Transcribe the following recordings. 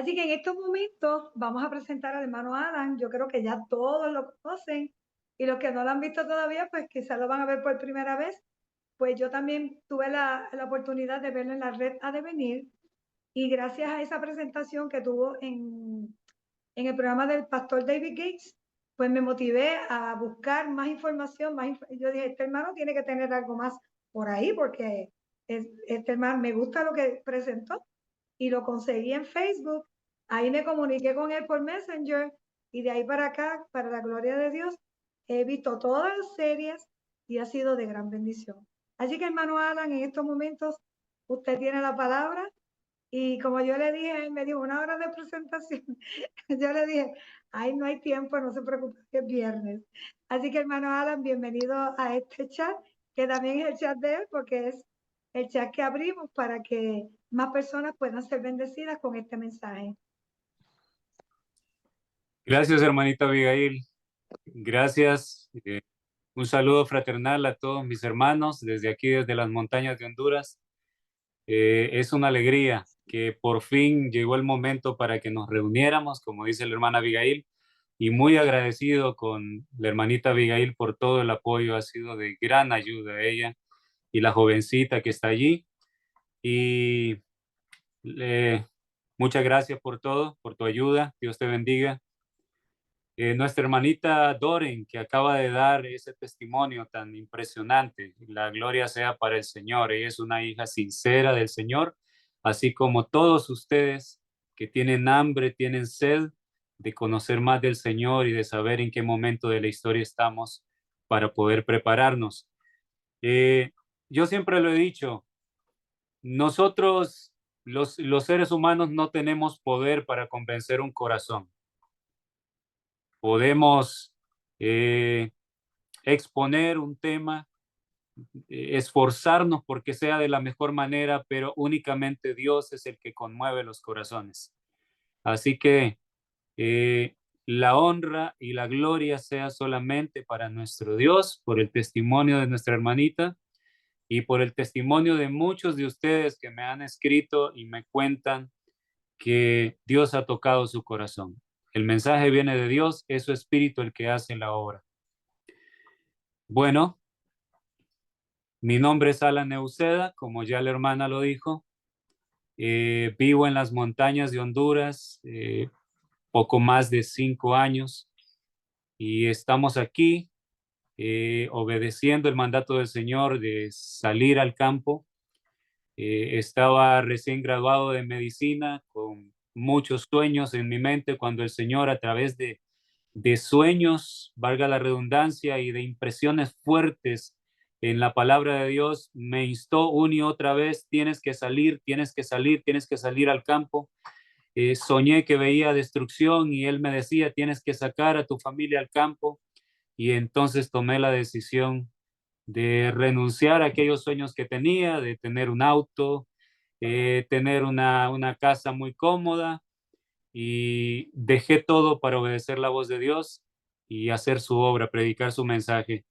Así que en estos momentos vamos a presentar al hermano Alan. Yo creo que ya todos lo conocen y los que no lo han visto todavía, pues quizás lo van a ver por primera vez. Pues yo también tuve la oportunidad de verlo en la red A Devenir y gracias a esa presentación que tuvo en el programa del pastor David Gates, pues me motivé a buscar más información. Yo dije, este hermano tiene que tener algo más por ahí porque este hermano me gusta lo que presentó y lo conseguí en Facebook. Ahí me comuniqué con él por Messenger y de ahí para acá, para la gloria de Dios, he visto todas las series y ha sido de gran bendición. Así que hermano Alan, en estos momentos usted tiene la palabra y como yo le dije, él me dijo 1 hora de presentación. Yo le dije, ay, no hay tiempo, no se preocupe, que es viernes. Así que hermano Alan, bienvenido a este chat, que también es el chat de él, porque es el chat que abrimos para que más personas puedan ser bendecidas con este mensaje. Gracias, hermanita Abigail. Gracias. Un saludo fraternal a todos mis hermanos desde aquí, desde las montañas de Honduras. Es una alegría que por fin llegó el momento para que nos reuniéramos, como dice la hermana Abigail, y muy agradecido con la hermanita Abigail por todo el apoyo. Ha sido de gran ayuda a ella y la jovencita que está allí. Y eh, muchas gracias por todo, por tu ayuda. Dios te bendiga. Nuestra hermanita Doren, que acaba de dar ese testimonio tan impresionante, la gloria sea para el Señor. Ella es una hija sincera del Señor, así como todos ustedes que tienen hambre, tienen sed de conocer más del Señor y de saber en qué momento de la historia estamos para poder prepararnos. Eh, yo siempre lo he dicho, nosotros los seres humanos no tenemos poder para convencer un corazón. Podemos exponer un tema, esforzarnos porque sea de la mejor manera, pero únicamente Dios es el que conmueve los corazones. Así que eh, la honra y la gloria sea solamente para nuestro Dios, por el testimonio de nuestra hermanita y por el testimonio de muchos de ustedes que me han escrito y me cuentan que Dios ha tocado su corazón. El mensaje viene de Dios, es su espíritu el que hace la obra. Bueno, mi nombre es Alan Neuceda, como ya la hermana lo dijo. Vivo en las montañas de Honduras, poco más de 5 años, y estamos aquí obedeciendo el mandato del Señor de salir al campo. Estaba recién graduado de medicina con muchos sueños en mi mente cuando el Señor a través de sueños, valga la redundancia, y de impresiones fuertes en la palabra de Dios, me instó una y otra vez, tienes que salir, tienes que salir, tienes que salir al campo. Soñé que veía destrucción y él me decía, tienes que sacar a tu familia al campo. Y entonces tomé la decisión de renunciar a aquellos sueños que tenía, de tener un auto, tener una casa muy cómoda, y dejé todo para obedecer la voz de Dios y hacer su obra, predicar su mensaje.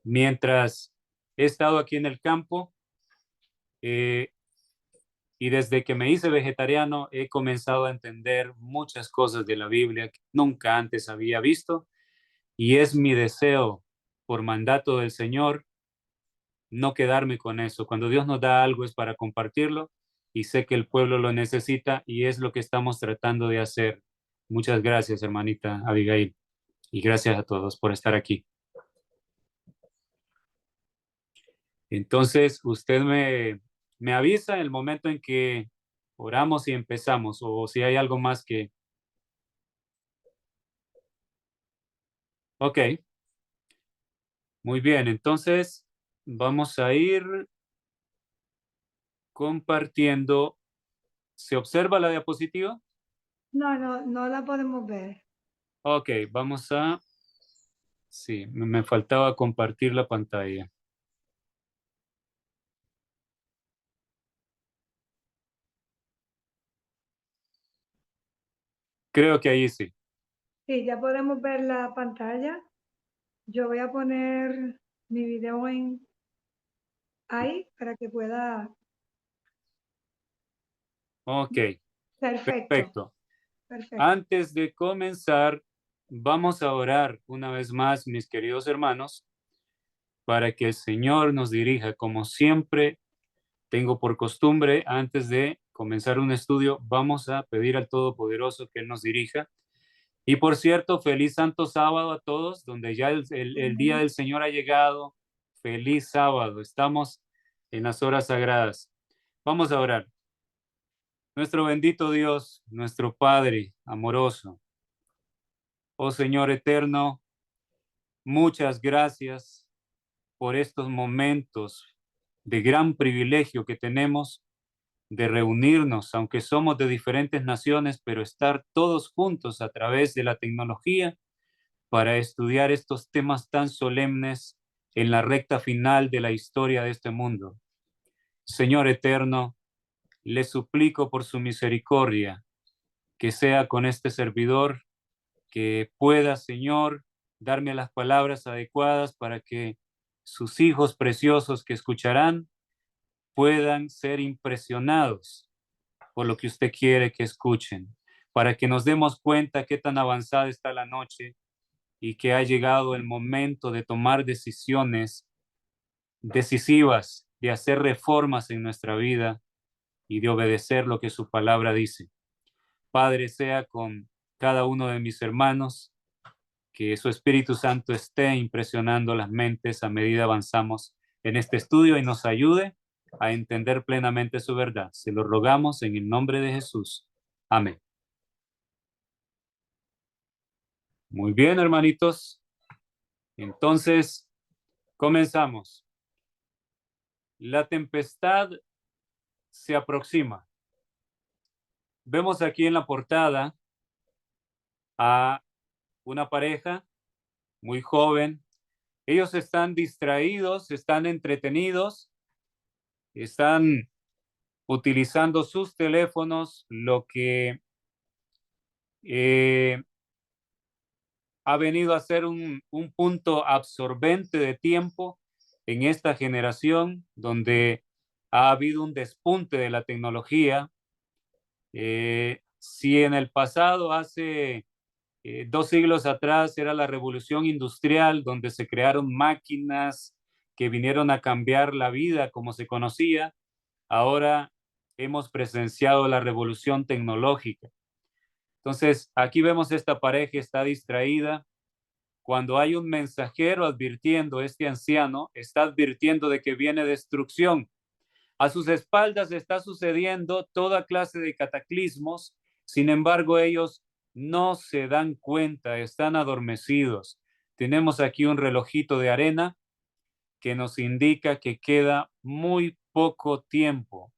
Mientras he estado aquí en el campo eh, y desde que me hice vegetariano he comenzado a entender muchas cosas de la Biblia que nunca antes había visto, y es mi deseo, por mandato del Señor, no quedarme con eso. Cuando Dios nos da algo es para compartirlo, y sé que el pueblo lo necesita y es lo que estamos tratando de hacer. Muchas gracias, hermanita Abigail, y gracias a todos por estar aquí. Entonces, usted me avisa en el momento en que oramos y empezamos, o si hay algo más que... Ok, muy bien. Entonces, vamos a ir compartiendo. ¿Se observa la diapositiva? No, no, no la podemos ver. Ok, vamos a... Sí, me faltaba compartir la pantalla. Creo que ahí sí. Sí, ya podemos ver la pantalla. Yo voy a poner mi video ahí para que pueda. Ok. Perfecto, Perfecto. perfecto. Antes de comenzar, vamos a orar una vez más, mis queridos hermanos, para que el Señor nos dirija. Como siempre, tengo por costumbre, antes de comenzar un estudio, vamos a pedir al Todopoderoso que Él nos dirija. Y por cierto, feliz Santo Sábado a todos, donde ya el día del Señor ha llegado. Feliz sábado. Estamos en las horas sagradas. Vamos a orar. Nuestro bendito Dios, nuestro Padre amoroso, oh Señor eterno, muchas gracias por estos momentos de gran privilegio que tenemos de reunirnos, aunque somos de diferentes naciones, pero estar todos juntos a través de la tecnología para estudiar estos temas tan solemnes en la recta final de la historia de este mundo. Señor eterno, le suplico por su misericordia que sea con este servidor, que pueda, Señor, darme las palabras adecuadas para que sus hijos preciosos que escucharán puedan ser impresionados por lo que usted quiere que escuchen, para que nos demos cuenta qué tan avanzada está la noche y que ha llegado el momento de tomar decisiones decisivas, de hacer reformas en nuestra vida y de obedecer lo que su palabra dice. Padre, sea con cada uno de mis hermanos, que su Espíritu Santo esté impresionando las mentes a medida avanzamos en este estudio y nos ayude a entender plenamente su verdad. Se lo rogamos en el nombre de Jesús. Amén. Muy bien, hermanitos. Entonces, comenzamos. La tempestad se aproxima. Vemos aquí en la portada a una pareja muy joven. Ellos están distraídos, están entretenidos, están utilizando sus teléfonos, lo que ha venido a ser un punto absorbente de tiempo en esta generación, donde ha habido un despunte de la tecnología. Si en el pasado, hace 2 siglos atrás, era la revolución industrial, donde se crearon máquinas que vinieron a cambiar la vida como se conocía, ahora hemos presenciado la revolución tecnológica. Entonces, aquí vemos esta pareja está distraída. Cuando hay un mensajero advirtiendo, este anciano está advirtiendo de que viene destrucción. A sus espaldas está sucediendo toda clase de cataclismos, sin embargo ellos no se dan cuenta, están adormecidos. Tenemos aquí un relojito de arena que nos indica que queda muy poco tiempo.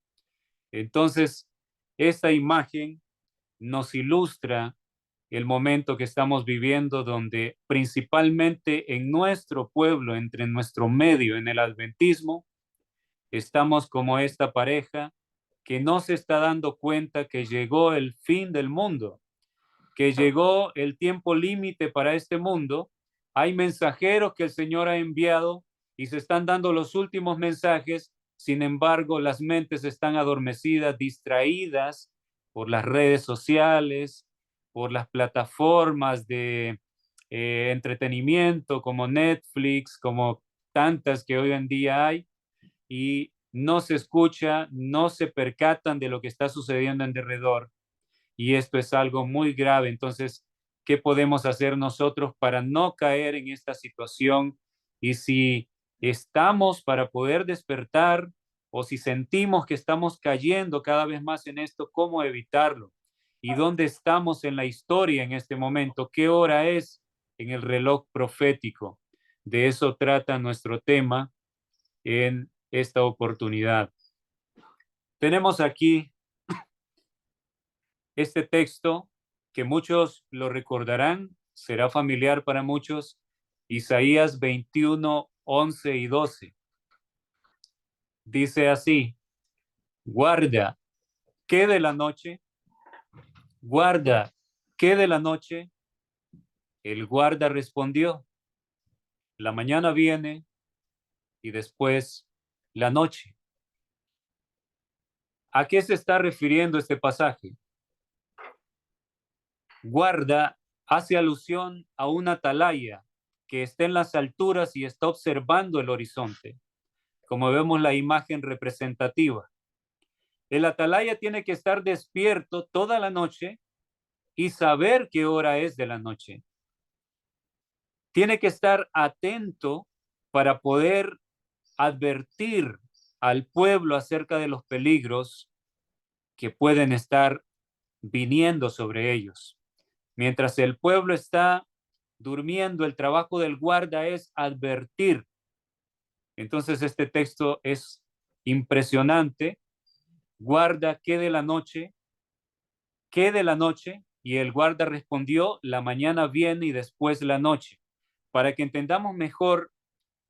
Entonces, esta imagen nos ilustra el momento que estamos viviendo, donde principalmente en nuestro pueblo, entre nuestro medio, en el adventismo, estamos como esta pareja que no se está dando cuenta que llegó el fin del mundo, que llegó el tiempo límite para este mundo. Hay mensajeros que el Señor ha enviado y se están dando los últimos mensajes. Sin embargo, las mentes están adormecidas, distraídas por las redes sociales, por las plataformas de entretenimiento como Netflix, como tantas que hoy en día hay, y no se escucha, no se percatan de lo que está sucediendo en derredor. Y esto es algo muy grave. Entonces, ¿qué podemos hacer nosotros para no caer en esta situación? Y si estamos para poder despertar o si sentimos que estamos cayendo cada vez más en esto, ¿cómo evitarlo? ¿Y dónde estamos en la historia en este momento? ¿Qué hora es en el reloj profético? De eso trata nuestro tema en esta oportunidad. Tenemos aquí este texto que muchos lo recordarán, será familiar para muchos, Isaías 21, 11 y 12. Dice así: guarda, ¿qué de la noche? Guarda, ¿qué de la noche? El guarda respondió: la mañana viene y después la noche. ¿A qué se está refiriendo este pasaje? Guarda hace alusión a una atalaya que está en las alturas y está observando el horizonte, como vemos la imagen representativa. El atalaya tiene que estar despierto toda la noche y saber qué hora es de la noche. Tiene que estar atento para poder advertir al pueblo acerca de los peligros que pueden estar viniendo sobre ellos. Mientras el pueblo está durmiendo, el trabajo del guarda es advertir. Entonces este texto es impresionante. Guarda, ¿qué de la noche? ¿Qué de la noche? Y el guarda respondió, la mañana viene y después la noche. Para que entendamos mejor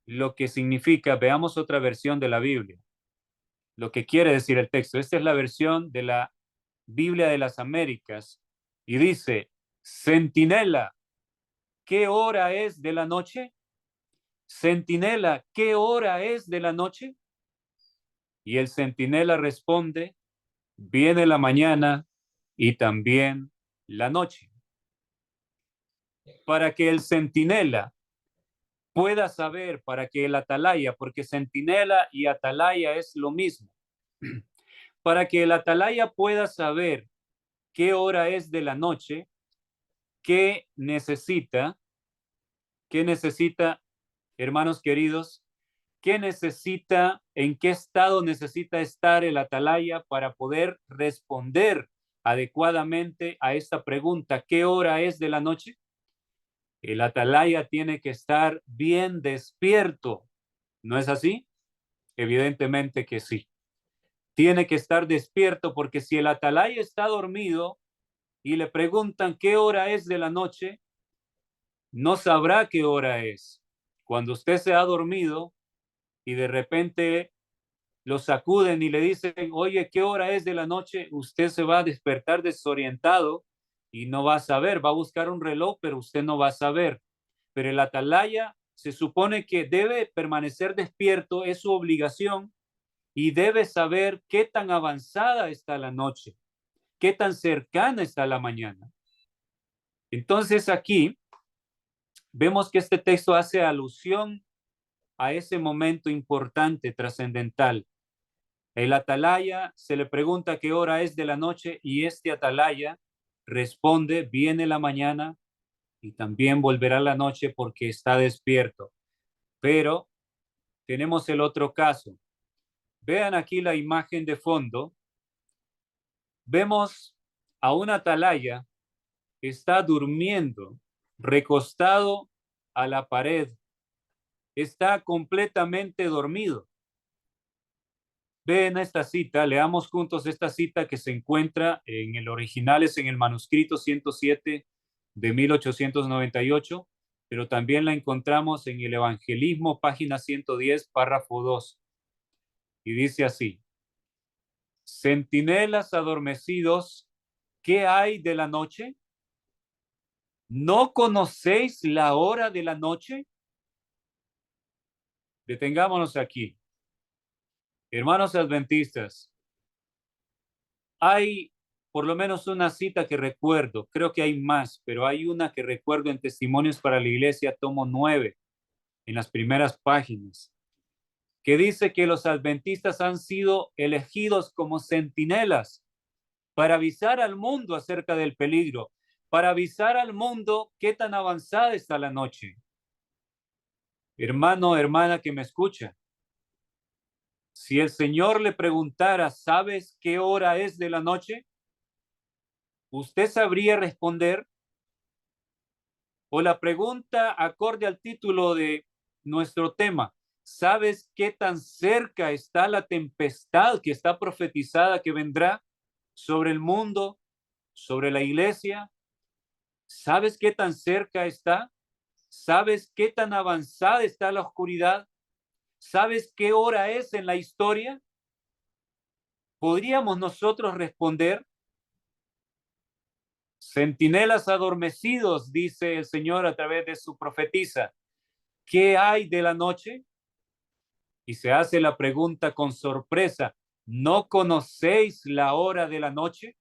lo que significa, veamos otra versión de la Biblia. Lo que quiere decir el texto. Esta es la versión de la Biblia de las Américas y dice, centinela, ¿qué hora es de la noche? Centinela, ¿qué hora es de la noche? Y el centinela responde, viene la mañana y también la noche. Para que el centinela pueda saber, para que el atalaya, porque centinela y atalaya es lo mismo, para que el atalaya pueda saber qué hora es de la noche, qué necesita, hermanos queridos, qué necesita, en qué estado necesita estar el atalaya para poder responder adecuadamente a esta pregunta, ¿qué hora es de la noche? El atalaya tiene que estar bien despierto, ¿no es así? Evidentemente que sí. Tiene que estar despierto porque si el atalaya está dormido y le preguntan qué hora es de la noche, no sabrá qué hora es. Cuando usted se ha dormido y de repente lo sacuden y le dicen, oye, ¿qué hora es de la noche? Usted se va a despertar desorientado y no va a saber, va a buscar un reloj, pero usted no va a saber. Pero el atalaya se supone que debe permanecer despierto, es su obligación, y debe saber qué tan avanzada está la noche, qué tan cercana está la mañana. Entonces aquí vemos que este texto hace alusión a ese momento importante, trascendental. El atalaya se le pregunta qué hora es de la noche y este atalaya responde, viene la mañana y también volverá la noche porque está despierto. Pero tenemos el otro caso. Vean aquí la imagen de fondo. Vemos a un atalaya que está durmiendo, recostado a la pared. Está completamente dormido. Ven esta cita, leamos juntos esta cita que se encuentra en el original, es en el manuscrito 107 de 1898, pero también la encontramos en el Evangelismo, página 110, párrafo 2. Y dice así, centinelas adormecidos, ¿qué hay de la noche? ¿No conocéis la hora de la noche? Detengámonos aquí. Hermanos adventistas, hay por lo menos una cita que recuerdo, creo que hay más, pero hay una que recuerdo en Testimonios para la Iglesia, tomo 9, en las primeras páginas, que dice que los adventistas han sido elegidos como centinelas para avisar al mundo acerca del peligro, para avisar al mundo qué tan avanzada está la noche. Hermano, hermana que me escucha, si el Señor le preguntara, ¿sabes qué hora es de la noche? ¿Usted sabría responder? O la pregunta acorde al título de nuestro tema, ¿sabes qué tan cerca está la tempestad que está profetizada que vendrá sobre el mundo, sobre la iglesia? ¿Sabes qué tan cerca está? ¿Sabes qué tan avanzada está la oscuridad? ¿Sabes qué hora es en la historia? ¿Podríamos nosotros responder? Centinelas adormecidos, dice el Señor a través de su profetisa. ¿Qué hay de la noche? Y se hace la pregunta con sorpresa. ¿No conocéis la hora de la noche?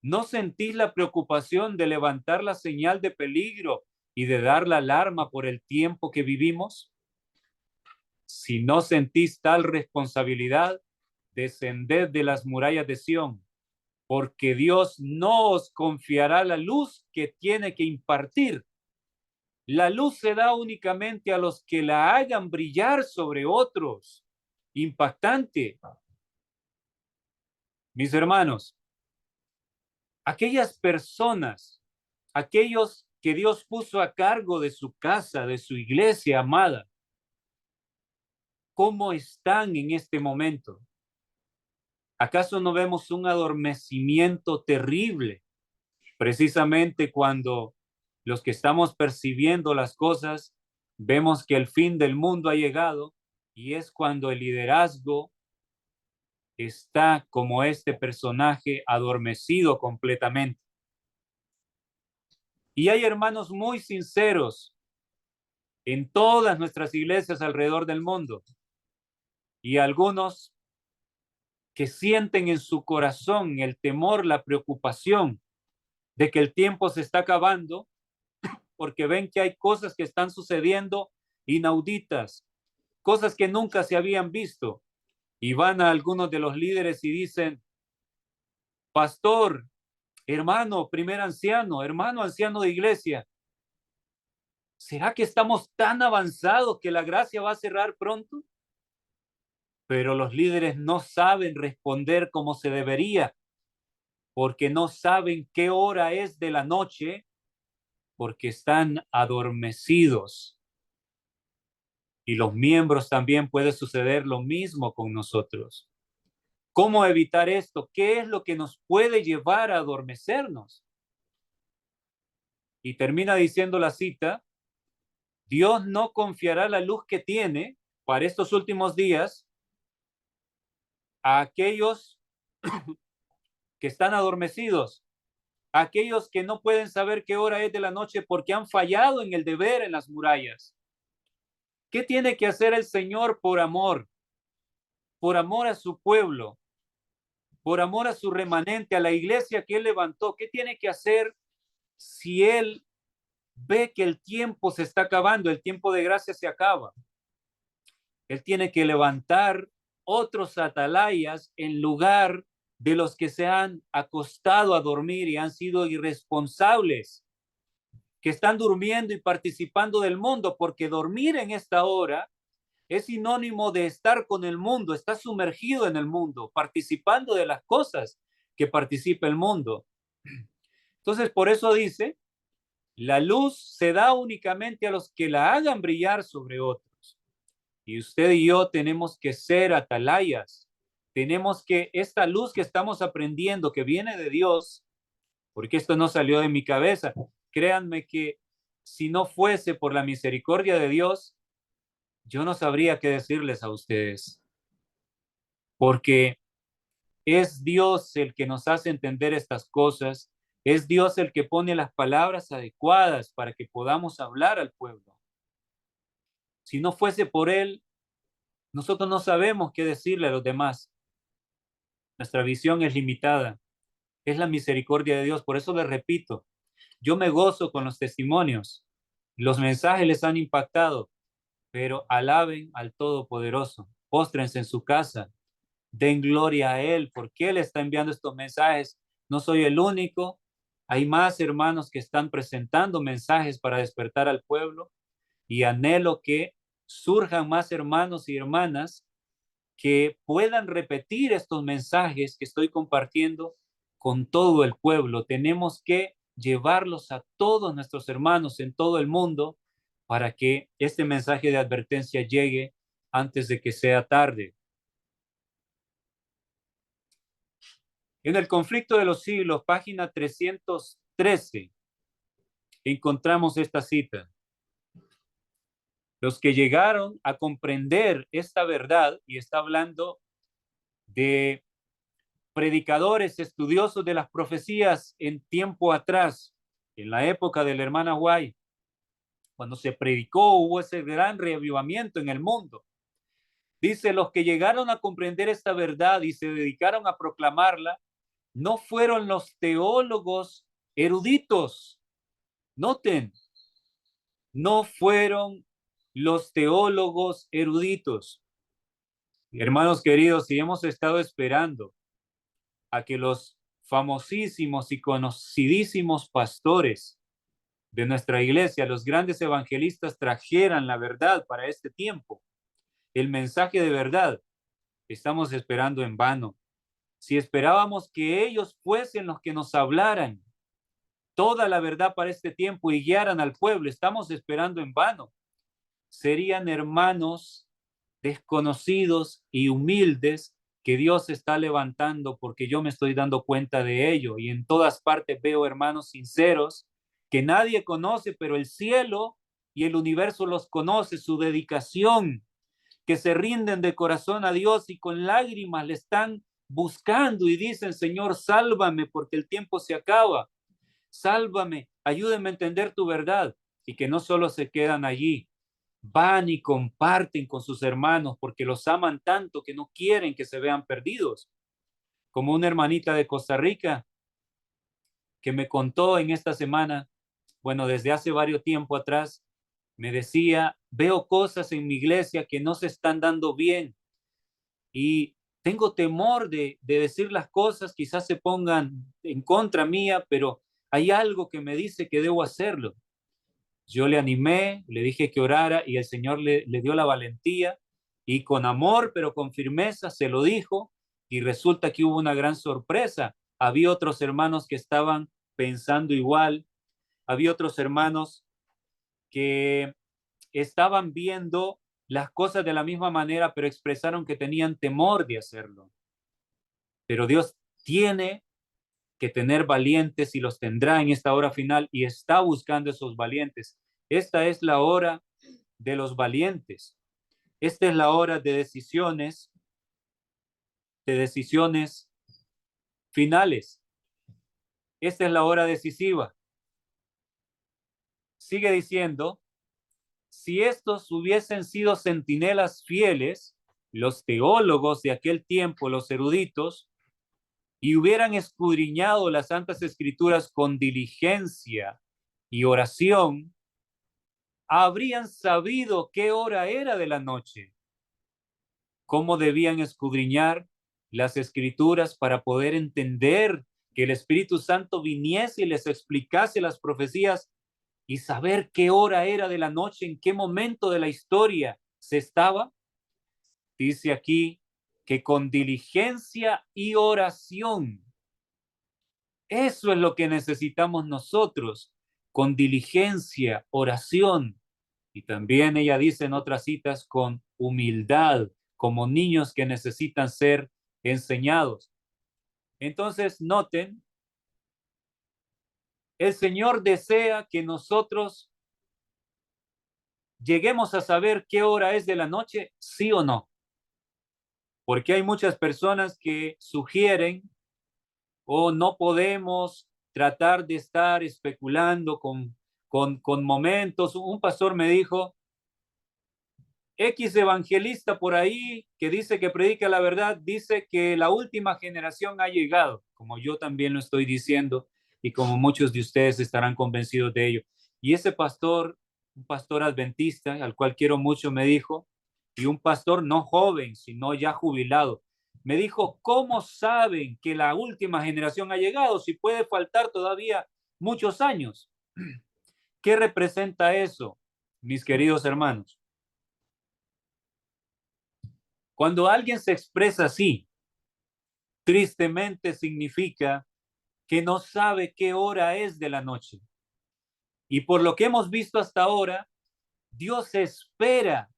¿No sentís la preocupación de levantar la señal de peligro y de dar la alarma por el tiempo que vivimos? Si no sentís tal responsabilidad, descended de las murallas de Sión, porque Dios no os confiará la luz que tiene que impartir. La luz se da únicamente a los que la hagan brillar sobre otros. Impactante. Mis hermanos, aquellas personas, aquellos que Dios puso a cargo de su casa, de su iglesia amada, ¿cómo están en este momento? ¿Acaso no vemos un adormecimiento terrible? Precisamente cuando los que estamos percibiendo las cosas vemos que el fin del mundo ha llegado, y es cuando el liderazgo está como este personaje adormecido completamente. Y hay hermanos muy sinceros en todas nuestras iglesias alrededor del mundo, y algunos que sienten en su corazón el temor, la preocupación de que el tiempo se está acabando, porque ven que hay cosas que están sucediendo inauditas, cosas que nunca se habían visto, y van a algunos de los líderes y dicen: pastor, hermano, primer anciano, hermano anciano de iglesia, ¿será que estamos tan avanzados que la gracia va a cerrar pronto? Pero los líderes no saben responder como se debería, porque no saben qué hora es de la noche, porque están adormecidos. Y los miembros también puede suceder lo mismo con nosotros. ¿Cómo evitar esto? ¿Qué es lo que nos puede llevar a adormecernos? Y termina diciendo la cita: Dios no confiará la luz que tiene para estos últimos días a aquellos que están adormecidos, a aquellos que no pueden saber qué hora es de la noche porque han fallado en el deber en las murallas. ¿Qué tiene que hacer el Señor por amor? Por amor a su pueblo, por amor a su remanente, a la iglesia que Él levantó. ¿Qué tiene que hacer si Él ve que el tiempo se está acabando, el tiempo de gracia se acaba? Él tiene que levantar otros atalayas en lugar de los que se han acostado a dormir y han sido irresponsables, que están durmiendo y participando del mundo, porque dormir en esta hora es sinónimo de estar con el mundo, está sumergido en el mundo, participando de las cosas que participa el mundo. Entonces, por eso dice: la luz se da únicamente a los que la hagan brillar sobre otros. Y usted y yo tenemos que ser atalayas. Tenemos que, esta luz que estamos aprendiendo, que viene de Dios, porque esto no salió de mi cabeza, créanme que si no fuese por la misericordia de Dios, yo no sabría qué decirles a ustedes, porque es Dios el que nos hace entender estas cosas, es Dios el que pone las palabras adecuadas para que podamos hablar al pueblo. Si no fuese por Él, nosotros no sabemos qué decirle a los demás. Nuestra visión es limitada. Es la misericordia de Dios. Por eso les repito, yo me gozo con los testimonios. Los mensajes les han impactado, pero alaben al Todopoderoso. Póstrense en su casa. Den gloria a Él, porque Él está enviando estos mensajes. No soy el único. Hay más hermanos que están presentando mensajes para despertar al pueblo, y anhelo que surjan más hermanos y hermanas que puedan repetir estos mensajes que estoy compartiendo con todo el pueblo. Tenemos que llevarlos a todos nuestros hermanos en todo el mundo para que este mensaje de advertencia llegue antes de que sea tarde. En el conflicto de los siglos, página 313, encontramos esta cita: los que llegaron a comprender esta verdad, y está hablando de predicadores estudiosos de las profecías en tiempo atrás, en la época de la hermana White, cuando se predicó, hubo ese gran reavivamiento en el mundo. Dice: los que llegaron a comprender esta verdad y se dedicaron a proclamarla, no fueron los teólogos eruditos. Noten, no fueron los teólogos eruditos. Hermanos queridos, si hemos estado esperando a que los famosísimos y conocidísimos pastores de nuestra iglesia, los grandes evangelistas, trajeran la verdad para este tiempo, el mensaje de verdad, estamos esperando en vano. Si esperábamos que ellos fuesen los que nos hablaran toda la verdad para este tiempo y guiaran al pueblo, estamos esperando en vano. Serían hermanos desconocidos y humildes que Dios está levantando, porque yo me estoy dando cuenta de ello, y en todas partes veo hermanos sinceros que nadie conoce, pero el cielo y el universo los conoce, su dedicación, que se rinden de corazón a Dios y con lágrimas le están buscando y dicen: Señor, sálvame porque el tiempo se acaba, sálvame, ayúdame a entender tu verdad. Y que no solo se quedan allí, van y comparten con sus hermanos porque los aman tanto que no quieren que se vean perdidos. Como una hermanita de Costa Rica que me contó en esta semana, bueno, desde hace varios tiempo atrás, me decía: veo cosas en mi iglesia que no se están dando bien y tengo temor de decir las cosas, quizás se pongan en contra mía, pero hay algo que me dice que debo hacerlo. Yo le animé, le dije que orara y el Señor le dio la valentía y con amor, pero con firmeza, se lo dijo y resulta que hubo una gran sorpresa. Había otros hermanos que estaban pensando igual, había otros hermanos que estaban viendo las cosas de la misma manera, pero expresaron que tenían temor de hacerlo. Pero Dios tiene que tener valientes y los tendrá en esta hora final y está buscando esos valientes. Esta es la hora de los valientes. Esta es la hora de decisiones finales. Esta es la hora decisiva. Sigue diciendo: si estos hubiesen sido centinelas fieles, los teólogos de aquel tiempo, los eruditos, y hubieran escudriñado las santas escrituras con diligencia y oración, habrían sabido qué hora era de la noche, cómo debían escudriñar las escrituras para poder entender que el Espíritu Santo viniese y les explicase las profecías y saber qué hora era de la noche, en qué momento de la historia se estaba. Dice aquí que con diligencia y oración. Eso es lo que necesitamos nosotros, con diligencia, oración. Y también ella dice en otras citas, con humildad, como niños que necesitan ser enseñados. Entonces, noten, el Señor desea que nosotros lleguemos a saber qué hora es de la noche, sí o no. Porque hay muchas personas que sugieren: o no podemos tratar de estar especulando con momentos. Un pastor me dijo: X evangelista por ahí que dice que predica la verdad, dice que la última generación ha llegado, como yo también lo estoy diciendo y como muchos de ustedes estarán convencidos de ello. Y ese pastor, un pastor adventista, al cual quiero mucho, me dijo, y un pastor no joven, sino ya jubilado, me dijo: ¿cómo saben que la última generación ha llegado si puede faltar todavía muchos años? ¿Qué representa eso, mis queridos hermanos? Cuando alguien se expresa así, tristemente significa que no sabe qué hora es de la noche. Y por lo que hemos visto hasta ahora, Dios espera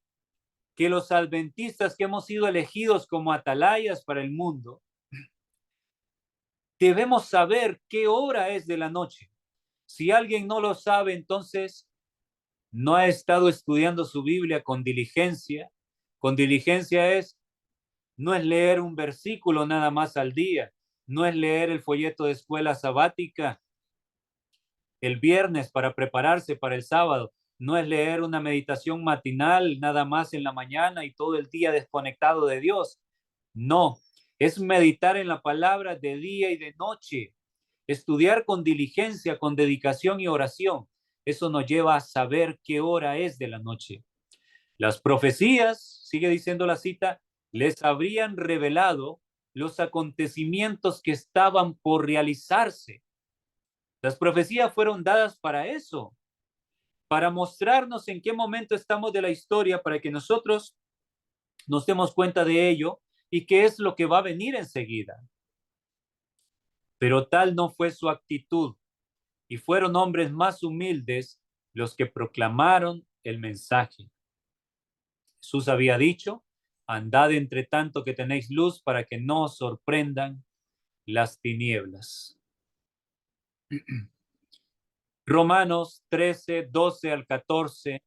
que los adventistas que hemos sido elegidos como atalayas para el mundo, debemos saber qué hora es de la noche. Si alguien no lo sabe, entonces no ha estado estudiando su Biblia con diligencia. Con diligencia no es leer un versículo nada más al día, no es leer el folleto de escuela sabática el viernes para prepararse para el sábado, no es leer una meditación matinal nada más en la mañana y todo el día desconectado de Dios. No, es meditar en la palabra de día y de noche, estudiar con diligencia, con dedicación y oración. Eso nos lleva a saber qué hora es de la noche. Las profecías, sigue diciendo la cita, les habrían revelado los acontecimientos que estaban por realizarse. Las profecías fueron dadas para eso, para mostrarnos en qué momento estamos de la historia, para que nosotros nos demos cuenta de ello y qué es lo que va a venir enseguida. Pero tal no fue su actitud, y fueron hombres más humildes los que proclamaron el mensaje. Jesús había dicho, andad entre tanto que tenéis luz para que no os sorprendan las tinieblas. Romanos 13, 12 al 14,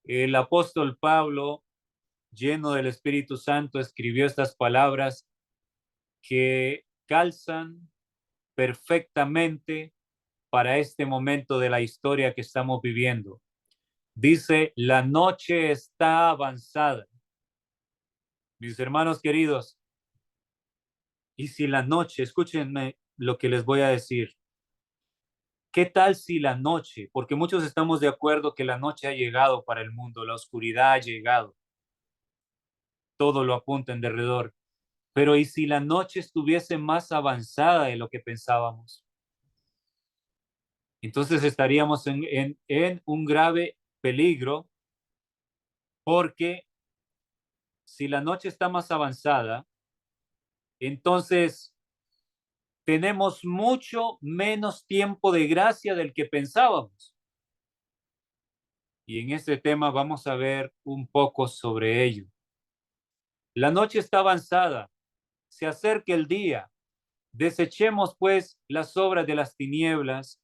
el apóstol Pablo, lleno del Espíritu Santo, escribió estas palabras que calzan perfectamente para este momento de la historia que estamos viviendo. Dice, la noche está avanzada. Mis hermanos queridos, y si la noche, escúchenme lo que les voy a decir, ¿qué tal si la noche, porque muchos estamos de acuerdo que la noche ha llegado para el mundo, la oscuridad ha llegado, todo lo apunta en derredor, pero ¿y si la noche estuviese más avanzada de lo que pensábamos? Entonces estaríamos en un grave peligro, porque si la noche está más avanzada, entonces tenemos mucho menos tiempo de gracia del que pensábamos. Y en este tema vamos a ver un poco sobre ello. La noche está avanzada, se acerca el día. Desechemos pues las obras de las tinieblas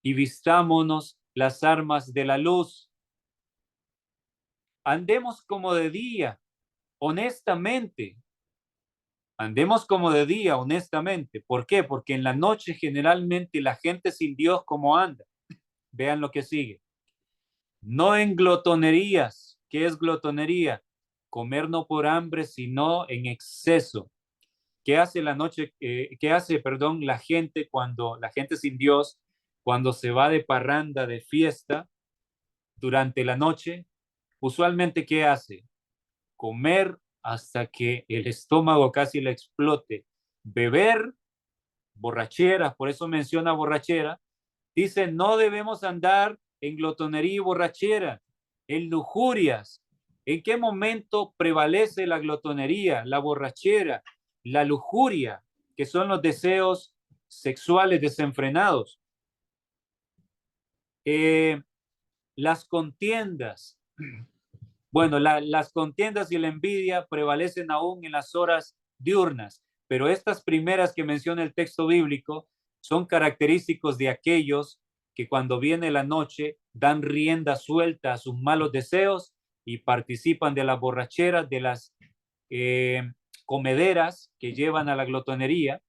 y vistámonos las armas de la luz. Andemos como de día, honestamente. Andemos como de día, honestamente. ¿Por qué? Porque en la noche generalmente la gente sin Dios como anda. Vean lo que sigue. No en glotonerías. ¿Qué es glotonería? Comer no por hambre, sino en exceso. ¿Qué hace la noche? ¿Qué hace, perdón, la gente sin Dios, cuando se va de parranda, de fiesta durante la noche? Usualmente, ¿qué hace? Comer hasta que el estómago casi le explote, beber, borracheras, por eso menciona borrachera. Dice, no debemos andar en glotonería y borrachera, en lujurias. ¿En qué momento prevalece la glotonería, la borrachera, la lujuria, que son los deseos sexuales desenfrenados? Las contiendas. Bueno, las contiendas y la envidia prevalecen aún en las horas diurnas, pero estas primeras que menciona el texto bíblico son característicos de aquellos que cuando viene la noche dan rienda suelta a sus malos deseos y participan de las borracheras, de las comederas que llevan a la glotonería.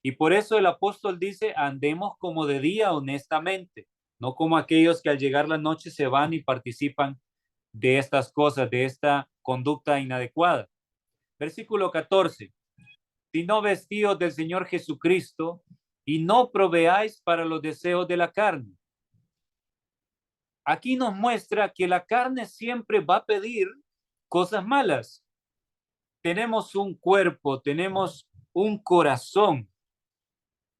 Y por eso el apóstol dice, andemos como de día honestamente, no como aquellos que al llegar la noche se van y participan de estas cosas, de esta conducta inadecuada. Versículo 14. Sino vestidos del Señor Jesucristo y no proveáis para los deseos de la carne. Aquí nos muestra que la carne siempre va a pedir cosas malas. Tenemos un cuerpo, tenemos un corazón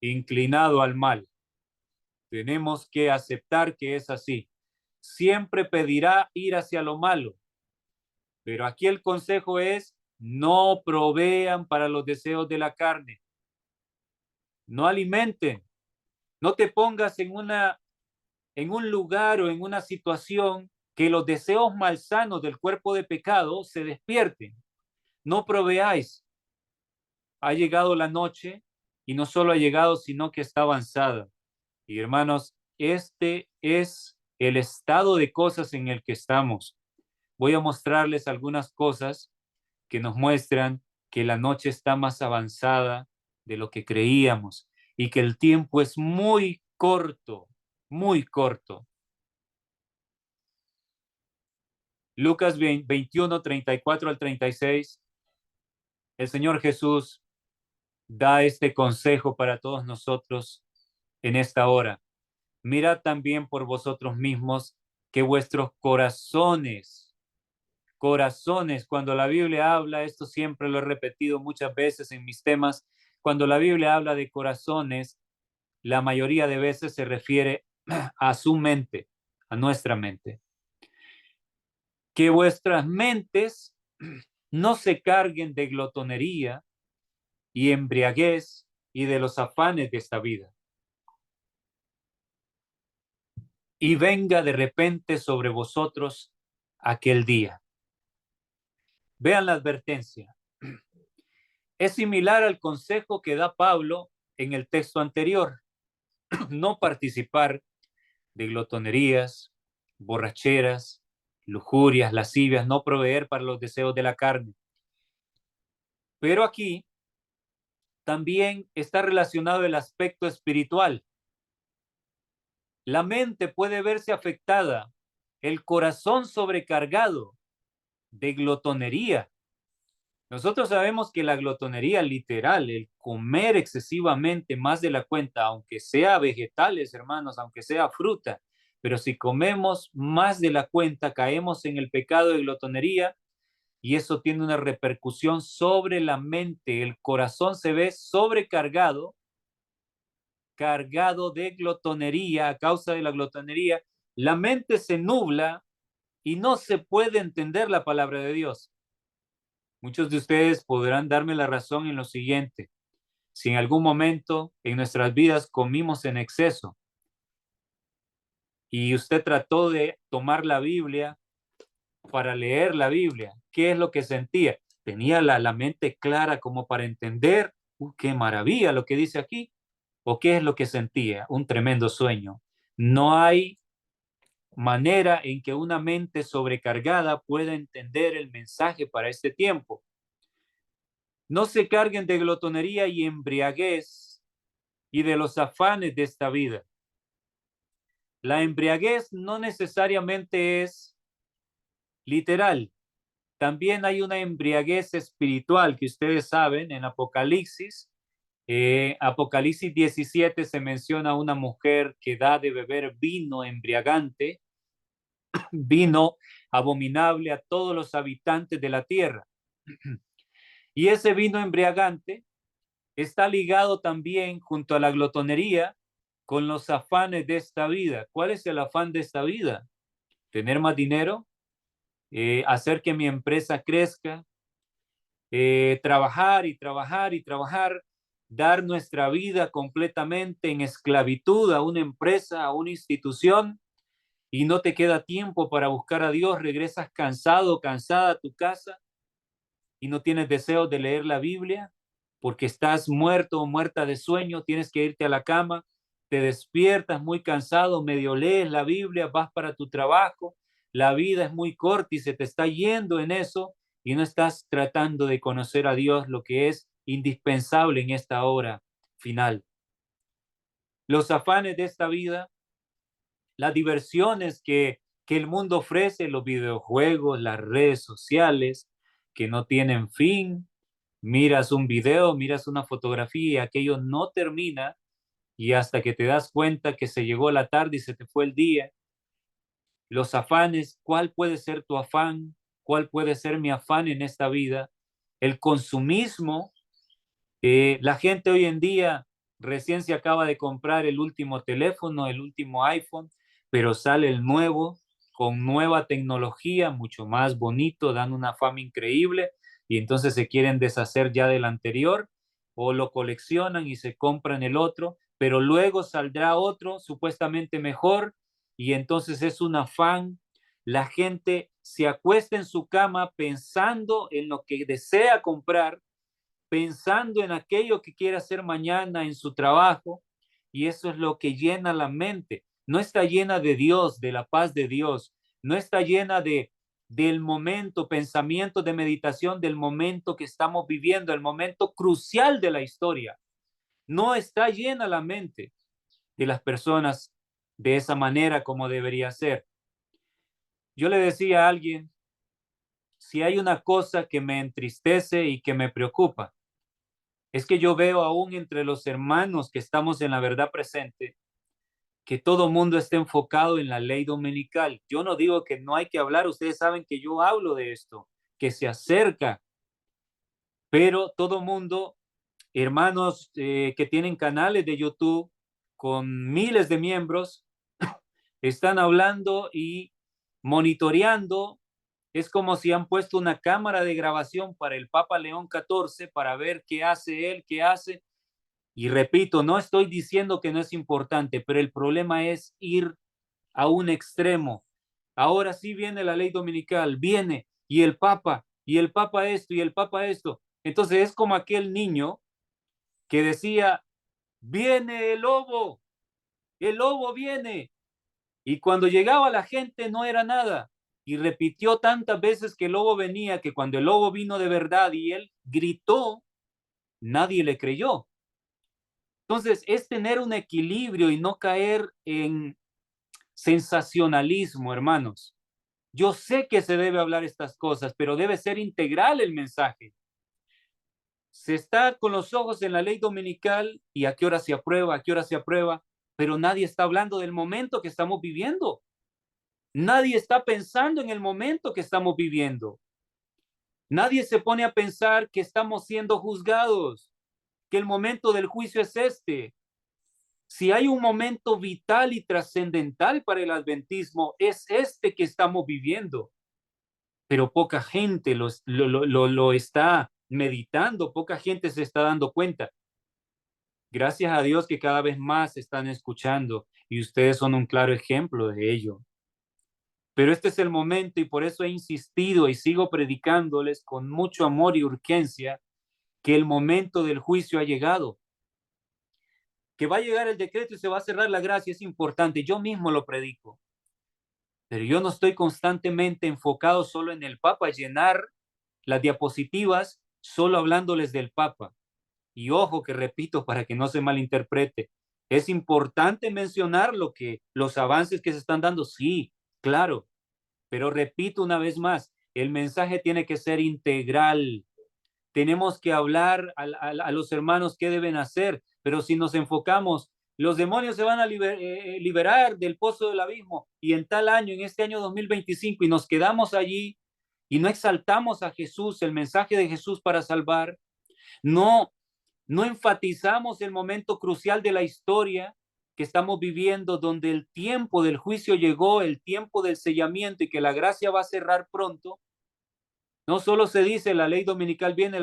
inclinado al mal. Tenemos que aceptar que es así. Siempre pedirá ir hacia lo malo. Pero aquí el consejo es, no provean para los deseos de la carne. No alimenten. No te pongas en un lugar o en una situación que los deseos malsanos del cuerpo de pecado se despierten. No proveáis. Ha llegado la noche y no solo ha llegado, sino que está avanzada. Y hermanos, este es el estado de cosas en el que estamos. Voy a mostrarles algunas cosas que nos muestran que la noche está más avanzada de lo que creíamos y que el tiempo es muy corto, muy corto. Lucas 21, 34 al 36 El Señor Jesús da este consejo para todos nosotros en esta hora. Mirad también por vosotros mismos que vuestros corazones, cuando la Biblia habla, esto siempre lo he repetido muchas veces en mis temas, cuando la Biblia habla de corazones, la mayoría de veces se refiere a su mente, a nuestra mente. Que vuestras mentes no se carguen de glotonería y embriaguez y de los afanes de esta vida. Y venga de repente sobre vosotros aquel día. Vean la advertencia. Es similar al consejo que da Pablo en el texto anterior. No participar de glotonerías, borracheras, lujurias, lascivias, no proveer para los deseos de la carne. Pero aquí también está relacionado el aspecto espiritual. La mente puede verse afectada, el corazón sobrecargado de glotonería. Nosotros sabemos que la glotonería literal, el comer excesivamente más de la cuenta, aunque sea vegetales, hermanos, aunque sea fruta, pero si comemos más de la cuenta, caemos en el pecado de glotonería y eso tiene una repercusión sobre la mente. El corazón se ve sobrecargado, cargado de glotonería a causa de la glotonería. La mente se nubla y no se puede entender la palabra de Dios. Muchos de ustedes podrán darme la razón en lo siguiente. Si en algún momento en nuestras vidas comimos en exceso y usted trató de tomar la Biblia para leer la Biblia, ¿qué es lo que sentía? ¿Tenía la mente clara como para entender? ¡Qué maravilla lo que dice aquí! ¿O qué es lo que sentía? Un tremendo sueño. No hay manera en que una mente sobrecargada pueda entender el mensaje para este tiempo. No se carguen de glotonería y embriaguez y de los afanes de esta vida. La embriaguez no necesariamente es literal. También hay una embriaguez espiritual que ustedes saben en Apocalipsis. Apocalipsis 17 se menciona a una mujer que da de beber vino embriagante, vino abominable a todos los habitantes de la tierra. Y ese vino embriagante está ligado también junto a la glotonería con los afanes de esta vida. ¿Cuál es el afán de esta vida? Tener más dinero, hacer que mi empresa crezca, trabajar y trabajar y trabajar, dar nuestra vida completamente en esclavitud a una empresa, a una institución, y no te queda tiempo para buscar a Dios, regresas cansado, cansada a tu casa y no tienes deseo de leer la Biblia porque estás muerto o muerta de sueño, tienes que irte a la cama, te despiertas muy cansado, medio lees la Biblia, vas para tu trabajo, la vida es muy corta y se te está yendo en eso y no estás tratando de conocer a Dios, lo que es indispensable en esta hora final. Los afanes de esta vida, las diversiones que el mundo ofrece, los videojuegos, las redes sociales, que no tienen fin. Miras un video, miras una fotografía y aquello no termina y hasta que te das cuenta que se llegó la tarde y se te fue el día. Los afanes, ¿cuál puede ser tu afán? ¿Cuál puede ser mi afán en esta vida? El consumismo. La gente hoy en día recién se acaba de comprar el último teléfono, el último iPhone, pero sale el nuevo con nueva tecnología, mucho más bonito, dando una fama increíble y entonces se quieren deshacer ya del anterior o lo coleccionan y se compran el otro, pero luego saldrá otro supuestamente mejor y entonces es un afán. La gente se acuesta en su cama pensando en lo que desea comprar, pensando en aquello que quiere hacer mañana en su trabajo, y eso es lo que llena la mente. No está llena de Dios, de la paz de Dios, no está llena del momento, pensamiento de meditación del momento que estamos viviendo, el momento crucial de la historia. No está llena la mente de las personas de esa manera como debería ser. Yo le decía a alguien, si hay una cosa que me entristece y que me preocupa, es que yo veo aún entre los hermanos que estamos en la verdad presente, que todo mundo está enfocado en la ley dominical. Yo no digo que no hay que hablar, ustedes saben que yo hablo de esto, que se acerca, pero todo mundo, hermanos que tienen canales de YouTube con miles de miembros, están hablando y monitoreando. Es como si han puesto una cámara de grabación para el Papa León XIV para ver qué hace él, qué hace. Y repito, no estoy diciendo que no es importante, pero el problema es ir a un extremo. Ahora sí viene la ley dominical, viene, y el Papa esto, y el Papa esto. Entonces es como aquel niño que decía, viene el lobo viene. Y cuando llegaba la gente no era nada. Y repitió tantas veces que el lobo venía, que cuando el lobo vino de verdad y él gritó, nadie le creyó. Entonces es tener un equilibrio y no caer en sensacionalismo, hermanos. Yo sé que se debe hablar estas cosas, pero debe ser integral el mensaje. Se está con los ojos en la ley dominical y a qué hora se aprueba, a qué hora se aprueba, pero nadie está hablando del momento que estamos viviendo. Nadie está pensando en el momento que estamos viviendo. Nadie se pone a pensar que estamos siendo juzgados, que el momento del juicio es este. Si hay un momento vital y trascendental para el adventismo, es este que estamos viviendo. Pero poca gente lo está meditando, poca gente se está dando cuenta. Gracias a Dios que cada vez más están escuchando y ustedes son un claro ejemplo de ello. Pero este es el momento y por eso he insistido y sigo predicándoles con mucho amor y urgencia que el momento del juicio ha llegado. Que va a llegar el decreto y se va a cerrar la gracia es importante. Yo mismo lo predico. Pero yo no estoy constantemente enfocado solo en el Papa, llenar las diapositivas solo hablándoles del Papa. Y ojo que repito para que no se malinterprete, es importante mencionar los avances que se están dando, sí, claro, pero repito una vez más, el mensaje tiene que ser integral. Tenemos que hablar a los hermanos qué deben hacer, pero si nos enfocamos, los demonios se van a liberar del pozo del abismo y en tal año, en este año 2025, y nos quedamos allí y no exaltamos a Jesús, el mensaje de Jesús para salvar, no, no enfatizamos el momento crucial de la historia que estamos viviendo, donde el tiempo del juicio llegó, el tiempo del sellamiento y que la gracia va a cerrar pronto. No solo se dice la ley dominical viene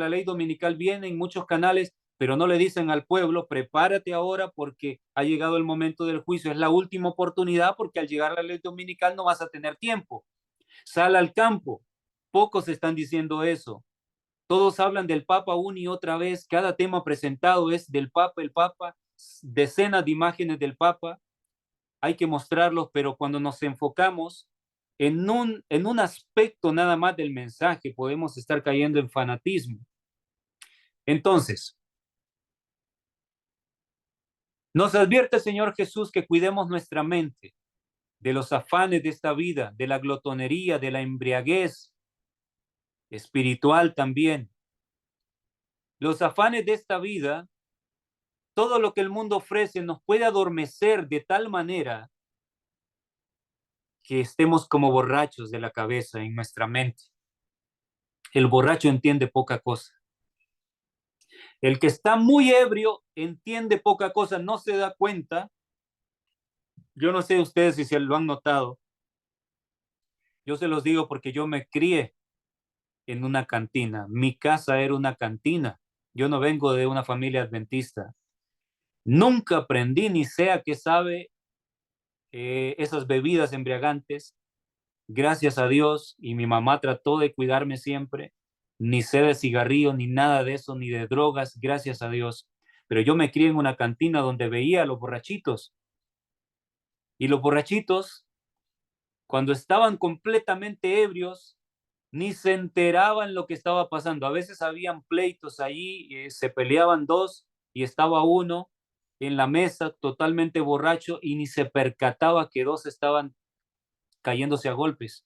en muchos canales, pero no le dicen al pueblo, prepárate ahora porque ha llegado el momento del juicio, es la última oportunidad porque al llegar la ley dominical no vas a tener tiempo. Sal al campo. Pocos están diciendo eso. Todos hablan del Papa una y otra vez, cada tema presentado es del Papa, el Papa, decenas de imágenes del Papa, hay que mostrarlos, pero cuando nos enfocamos en un aspecto nada más del mensaje, podemos estar cayendo en fanatismo. Entonces, nos advierte el Señor Jesús que cuidemos nuestra mente de los afanes de esta vida, de la glotonería, de la embriaguez espiritual también. Los afanes de esta vida, todo lo que el mundo ofrece nos puede adormecer de tal manera que estemos como borrachos de la cabeza en nuestra mente. El borracho entiende poca cosa. El que está muy ebrio entiende poca cosa, no se da cuenta. Yo no sé ustedes si se lo han notado. Yo se los digo porque yo me crié en una cantina. Mi casa era una cantina. Yo no vengo de una familia adventista. Nunca aprendí ni sé a qué sabe esas bebidas embriagantes. Gracias a Dios, y mi mamá trató de cuidarme siempre. Ni sé de cigarrillo, ni nada de eso, ni de drogas, gracias a Dios. Pero yo me crié en una cantina donde veía a los borrachitos. Y los borrachitos, cuando estaban completamente ebrios, ni se enteraban lo que estaba pasando. A veces habían pleitos allí, se peleaban dos y estaba uno en la mesa totalmente borracho y ni se percataba que dos estaban cayéndose a golpes.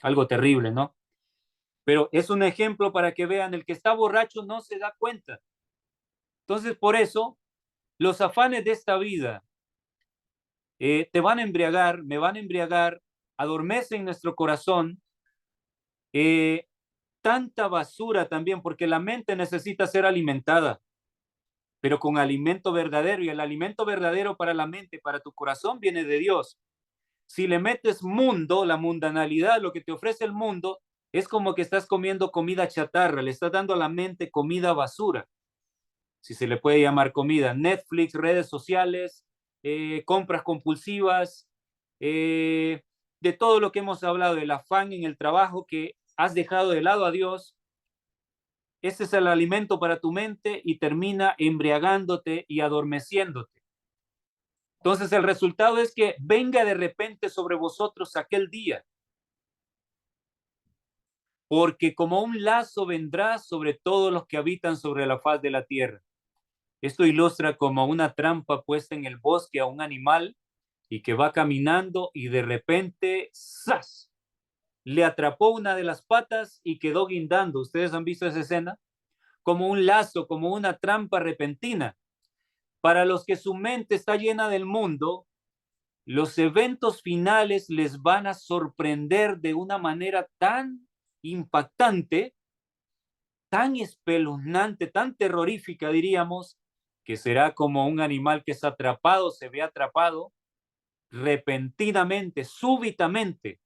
Algo terrible, ¿no? Pero es un ejemplo para que vean, el que está borracho no se da cuenta. Entonces, por eso, los afanes de esta vida te van a embriagar, me van a embriagar, adormecen nuestro corazón, tanta basura también, porque la mente necesita ser alimentada, pero con alimento verdadero, y el alimento verdadero para la mente, para tu corazón, viene de Dios. Si le metes mundo, la mundanalidad, lo que te ofrece el mundo, es como que estás comiendo comida chatarra, le estás dando a la mente comida basura, si se le puede llamar comida. Netflix, redes sociales, compras compulsivas, de todo lo que hemos hablado, del afán en el trabajo que has dejado de lado a Dios. Ese es el alimento para tu mente y termina embriagándote y adormeciéndote. Entonces el resultado es que venga de repente sobre vosotros aquel día, porque como un lazo vendrá sobre todos los que habitan sobre la faz de la tierra. Esto ilustra como una trampa puesta en el bosque a un animal y que va caminando y de repente ¡zas! Le atrapó una de las patas y quedó guindando. ¿Ustedes han visto esa escena? Como un lazo, como una trampa repentina. Para los que su mente está llena del mundo, los eventos finales les van a sorprender de una manera tan impactante, tan espeluznante, tan terrorífica, diríamos, que será como un animal que es atrapado, se ve atrapado repentinamente, súbitamente,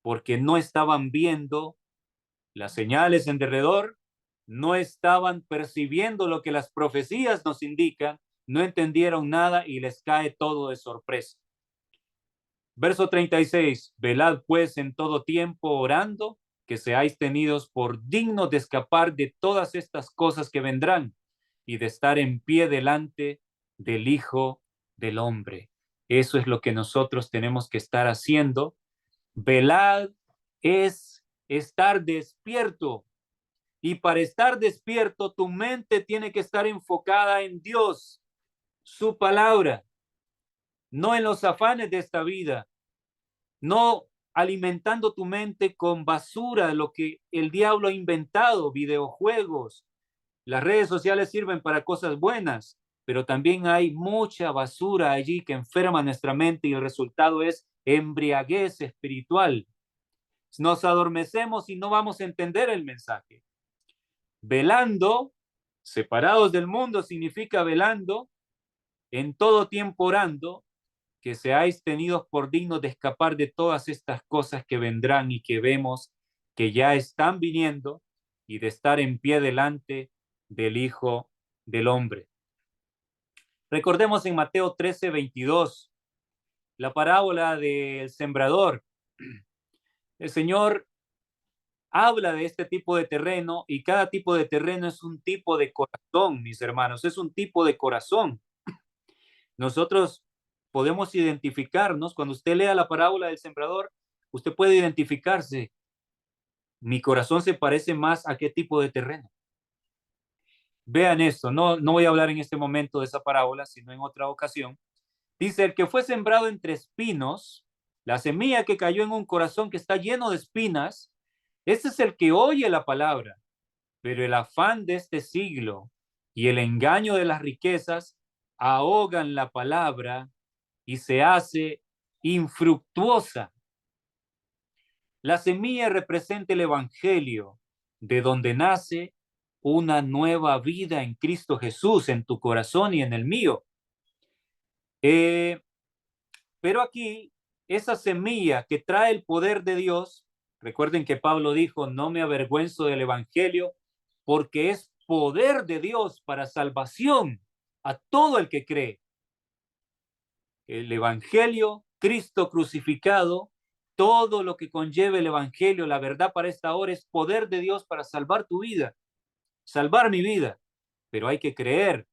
porque no estaban viendo las señales en derredor, no estaban percibiendo lo que las profecías nos indican, no entendieron nada y les cae todo de sorpresa. Verso 36, velad pues en todo tiempo orando, que seáis tenidos por dignos de escapar de todas estas cosas que vendrán y de estar en pie delante del Hijo del Hombre. Eso es lo que nosotros tenemos que estar haciendo. Velad es estar despierto. Y para estar despierto, tu mente tiene que estar enfocada en Dios, su palabra, no en los afanes de esta vida, no alimentando tu mente con basura, lo que el diablo ha inventado, videojuegos. Las redes sociales sirven para cosas buenas, pero también hay mucha basura allí que enferma nuestra mente y el resultado es embriaguez espiritual. Nos adormecemos y no vamos a entender el mensaje. Velando, separados del mundo, significa velando, en todo tiempo orando, que seáis tenidos por dignos de escapar de todas estas cosas que vendrán y que vemos que ya están viniendo y de estar en pie delante del Hijo del Hombre. Recordemos en Mateo 13:22, la parábola del sembrador. El Señor habla de este tipo de terreno y cada tipo de terreno es un tipo de corazón, mis hermanos, es un tipo de corazón. Nosotros podemos identificarnos, cuando usted lea la parábola del sembrador, usted puede identificarse. Mi corazón se parece más a qué tipo de terreno. Vean esto, no voy a hablar en este momento de esa parábola, sino en otra ocasión. Dice, el que fue sembrado entre espinos, la semilla que cayó en un corazón que está lleno de espinas, ese es el que oye la palabra, pero el afán de este siglo y el engaño de las riquezas ahogan la palabra y se hace infructuosa. La semilla representa el evangelio, de donde nace una nueva vida en Cristo Jesús, en tu corazón y en el mío. Pero aquí, esa semilla que trae el poder de Dios, recuerden que Pablo dijo, no me avergüenzo del evangelio, porque es poder de Dios para salvación a todo el que cree. El evangelio, Cristo crucificado, todo lo que conlleva el evangelio, la verdad para esta hora es poder de Dios para salvar tu vida, salvar mi vida, pero hay que creer.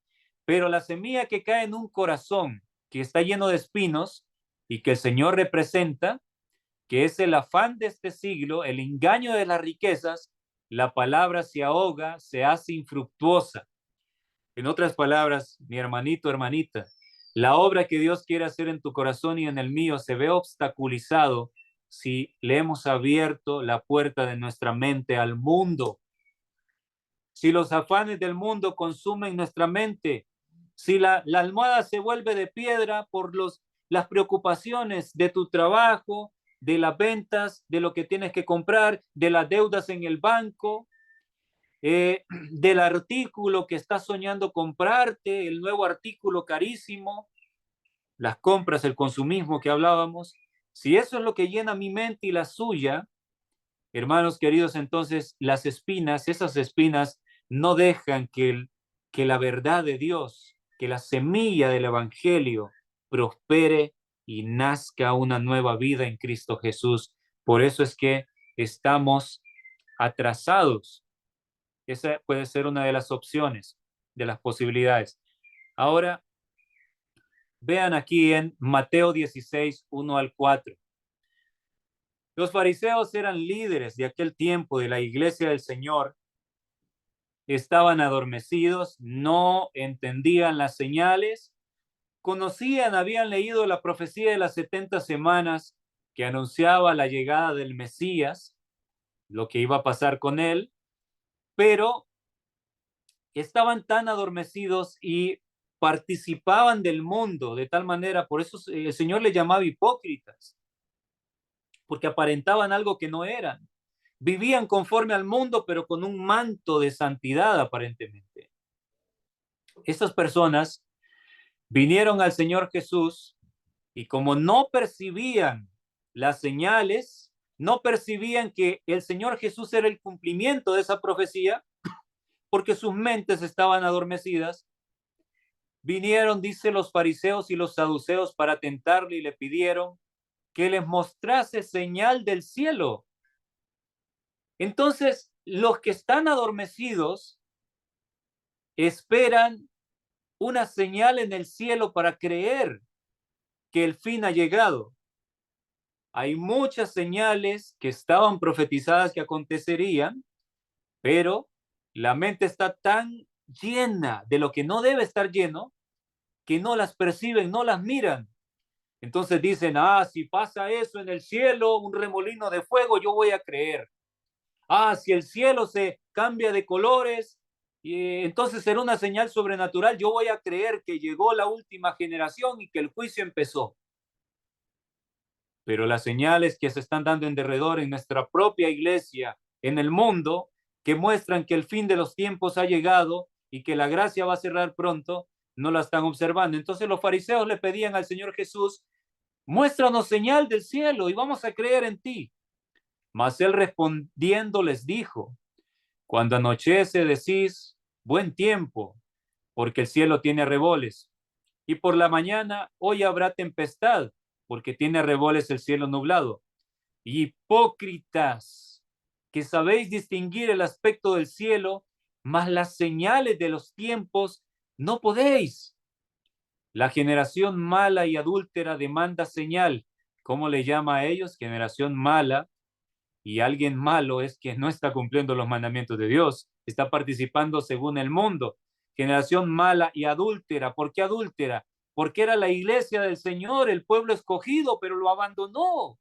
Pero la semilla que cae en un corazón que está lleno de espinos y que el Señor representa, que es el afán de este siglo, el engaño de las riquezas, la palabra se ahoga, se hace infructuosa. En otras palabras, mi hermanito, hermanita, la obra que Dios quiere hacer en tu corazón y en el mío se ve obstaculizado si le hemos abierto la puerta de nuestra mente al mundo, si los afanes del mundo consumen nuestra mente, si la almohada se vuelve de piedra por las preocupaciones de tu trabajo, de las ventas, de lo que tienes que comprar, de las deudas en el banco, del artículo que estás soñando comprarte, el nuevo artículo carísimo, las compras, el consumismo que hablábamos. Si eso es lo que llena mi mente y la suya, hermanos queridos, entonces las espinas, esas espinas no dejan que la verdad de Dios, que la semilla del evangelio prospere y nazca una nueva vida en Cristo Jesús. Por eso es que estamos atrasados. Esa puede ser una de las opciones, de las posibilidades. Ahora, vean aquí en Mateo 16, 1 al 4. Los fariseos eran líderes de aquel tiempo de la iglesia del Señor. Estaban adormecidos, no entendían las señales, conocían, habían leído la profecía de las 70 semanas que anunciaba la llegada del Mesías, lo que iba a pasar con él, pero estaban tan adormecidos y participaban del mundo de tal manera, por eso el Señor les llamaba hipócritas, porque aparentaban algo que no eran. Vivían conforme al mundo, pero con un manto de santidad aparentemente. Estas personas vinieron al Señor Jesús y como no percibían las señales, no percibían que el Señor Jesús era el cumplimiento de esa profecía, porque sus mentes estaban adormecidas, vinieron, dice, los fariseos y los saduceos para tentarle y le pidieron que les mostrase señal del cielo. Entonces, los que están adormecidos esperan una señal en el cielo para creer que el fin ha llegado. Hay muchas señales que estaban profetizadas que acontecerían, pero la mente está tan llena de lo que no debe estar lleno que no las perciben, no las miran. Entonces dicen, si pasa eso en el cielo, un remolino de fuego, yo voy a creer. Si el cielo se cambia de colores, entonces será una señal sobrenatural, yo voy a creer que llegó la última generación y que el juicio empezó. Pero las señales que se están dando en derredor en nuestra propia iglesia, en el mundo, que muestran que el fin de los tiempos ha llegado y que la gracia va a cerrar pronto, no la están observando. Entonces los fariseos le pedían al Señor Jesús, muéstranos señal del cielo y vamos a creer en ti. Mas él respondiendo les dijo, cuando anochece decís, buen tiempo, porque el cielo tiene arreboles, y por la mañana hoy habrá tempestad, porque tiene arreboles el cielo nublado. Hipócritas, que sabéis distinguir el aspecto del cielo, mas las señales de los tiempos no podéis. La generación mala y adúltera demanda señal. ¿Cómo le llama a ellos? Generación mala. Y alguien malo es quien no está cumpliendo los mandamientos de Dios, está participando según el mundo. Generación mala y adúltera. ¿Por qué adúltera? Porque era la iglesia del Señor, el pueblo escogido, pero lo abandonó,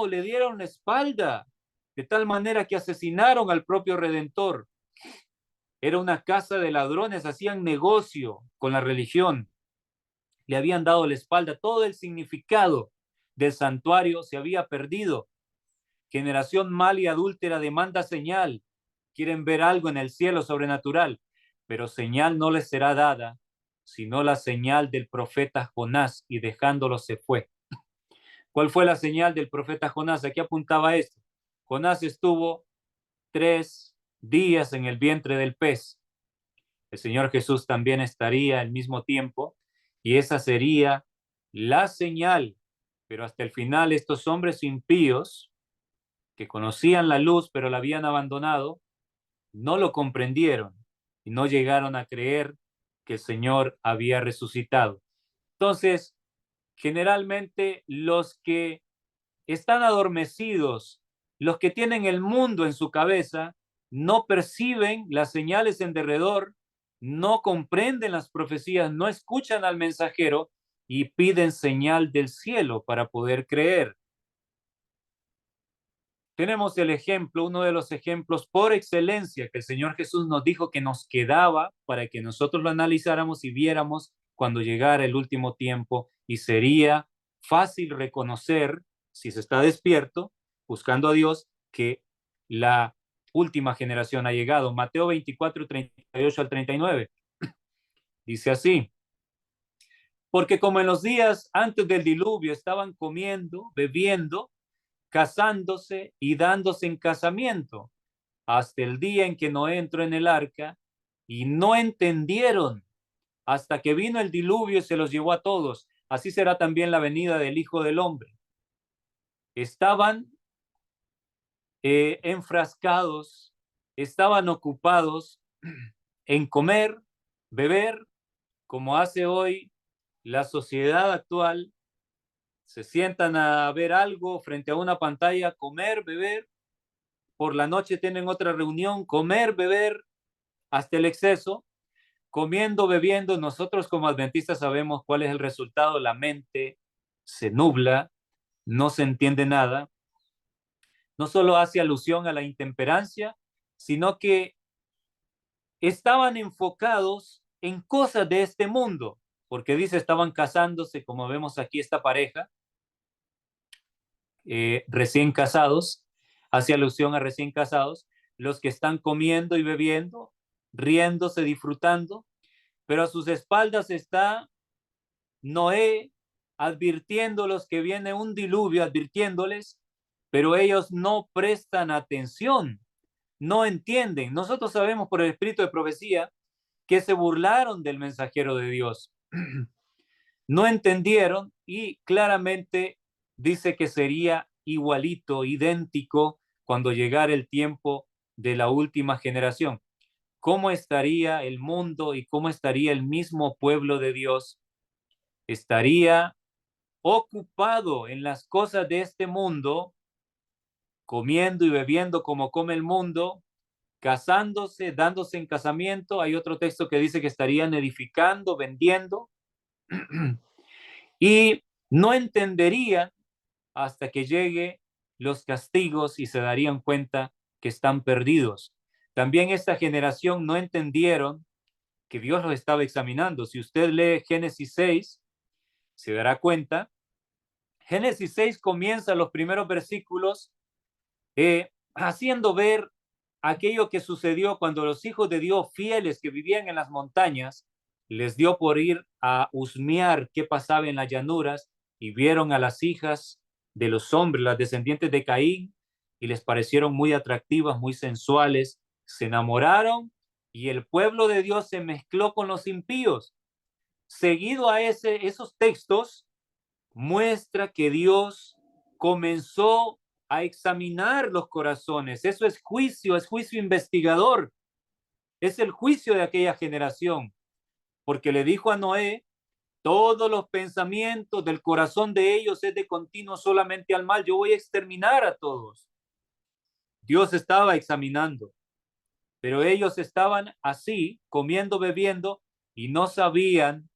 le dieron la espalda, de tal manera que asesinaron al propio Redentor. Era una casa de ladrones, hacían negocio con la religión, le habían dado la espalda, todo el significado del santuario se había perdido. Generación mal y adúltera demanda señal, quieren ver algo en el cielo sobrenatural, pero señal no les será dada, sino la señal del profeta Jonás, y dejándolo se fue. ¿Cuál fue la señal del profeta Jonás? Aquí apuntaba esto. Jonás estuvo 3 días en el vientre del pez. El Señor Jesús también estaría al mismo tiempo, y esa sería la señal. Pero hasta el final estos hombres impíos, que conocían la luz pero la habían abandonado, no lo comprendieron y no llegaron a creer que el Señor había resucitado. Entonces, generalmente los que están adormecidos, los que tienen el mundo en su cabeza, no perciben las señales en derredor, no comprenden las profecías, no escuchan al mensajero y piden señal del cielo para poder creer. tenemos el ejemplo, uno de los ejemplos por excelencia que el Señor Jesús nos dijo que nos quedaba para que nosotros lo analizáramos y viéramos cuando llegara el último tiempo, y sería fácil reconocer, si se está despierto, buscando a Dios, que la última generación ha llegado. Mateo 24, 38 al 39. Dice así: porque como en los días antes del diluvio estaban comiendo, bebiendo, casándose y dándose en casamiento, hasta el día en que Noé entró en el arca, y no entendieron hasta que vino el diluvio y se los llevó a todos. Así será también la venida del Hijo del Hombre. Estaban enfrascados, estaban ocupados en comer, beber, como hace hoy la sociedad actual. Se sientan a ver algo frente a una pantalla, comer, beber. Por la noche tienen otra reunión, comer, beber, hasta el exceso, comiendo, bebiendo. Nosotros como adventistas sabemos cuál es el resultado. La mente se nubla, no se entiende nada. No solo hace alusión a la intemperancia, sino que estaban enfocados en cosas de este mundo, porque dice estaban casándose, como vemos aquí esta pareja, recién casados, hace alusión a recién casados, los que están comiendo y bebiendo, riéndose, disfrutando, pero a sus espaldas está Noé advirtiéndolos que viene un diluvio, advirtiéndoles, pero ellos no prestan atención, no entienden. Nosotros sabemos por el espíritu de profecía que se burlaron del mensajero de Dios. No entendieron, y claramente dice que sería igualito, idéntico, cuando llegara el tiempo de la última generación. ¿Cómo estaría el mundo y cómo estaría el mismo pueblo de Dios? Estaría ocupado en las cosas de este mundo, comiendo y bebiendo como come el mundo, casándose, dándose en casamiento. Hay otro texto que dice que estarían edificando, vendiendo, y no entenderían hasta que llegue los castigos y se darían cuenta que están perdidos. También esta generación no entendieron que Dios los estaba examinando. Si usted lee Génesis 6, se dará cuenta. Génesis 6 comienza los primeros versículos haciendo ver aquello que sucedió cuando los hijos de Dios fieles que vivían en las montañas les dio por ir a husmear qué pasaba en las llanuras, y vieron a las hijas de los hombres, las descendientes de Caín, y les parecieron muy atractivas, muy sensuales, se enamoraron, y el pueblo de Dios se mezcló con los impíos. Seguido a esos textos, muestra que Dios comenzó a examinar los corazones. Eso es juicio investigador. Es el juicio de aquella generación, porque le dijo a Noé: todos los pensamientos del corazón de ellos es de continuo solamente al mal. Yo voy a exterminar a todos. Dios estaba examinando, pero ellos estaban así, comiendo, bebiendo, y no sabían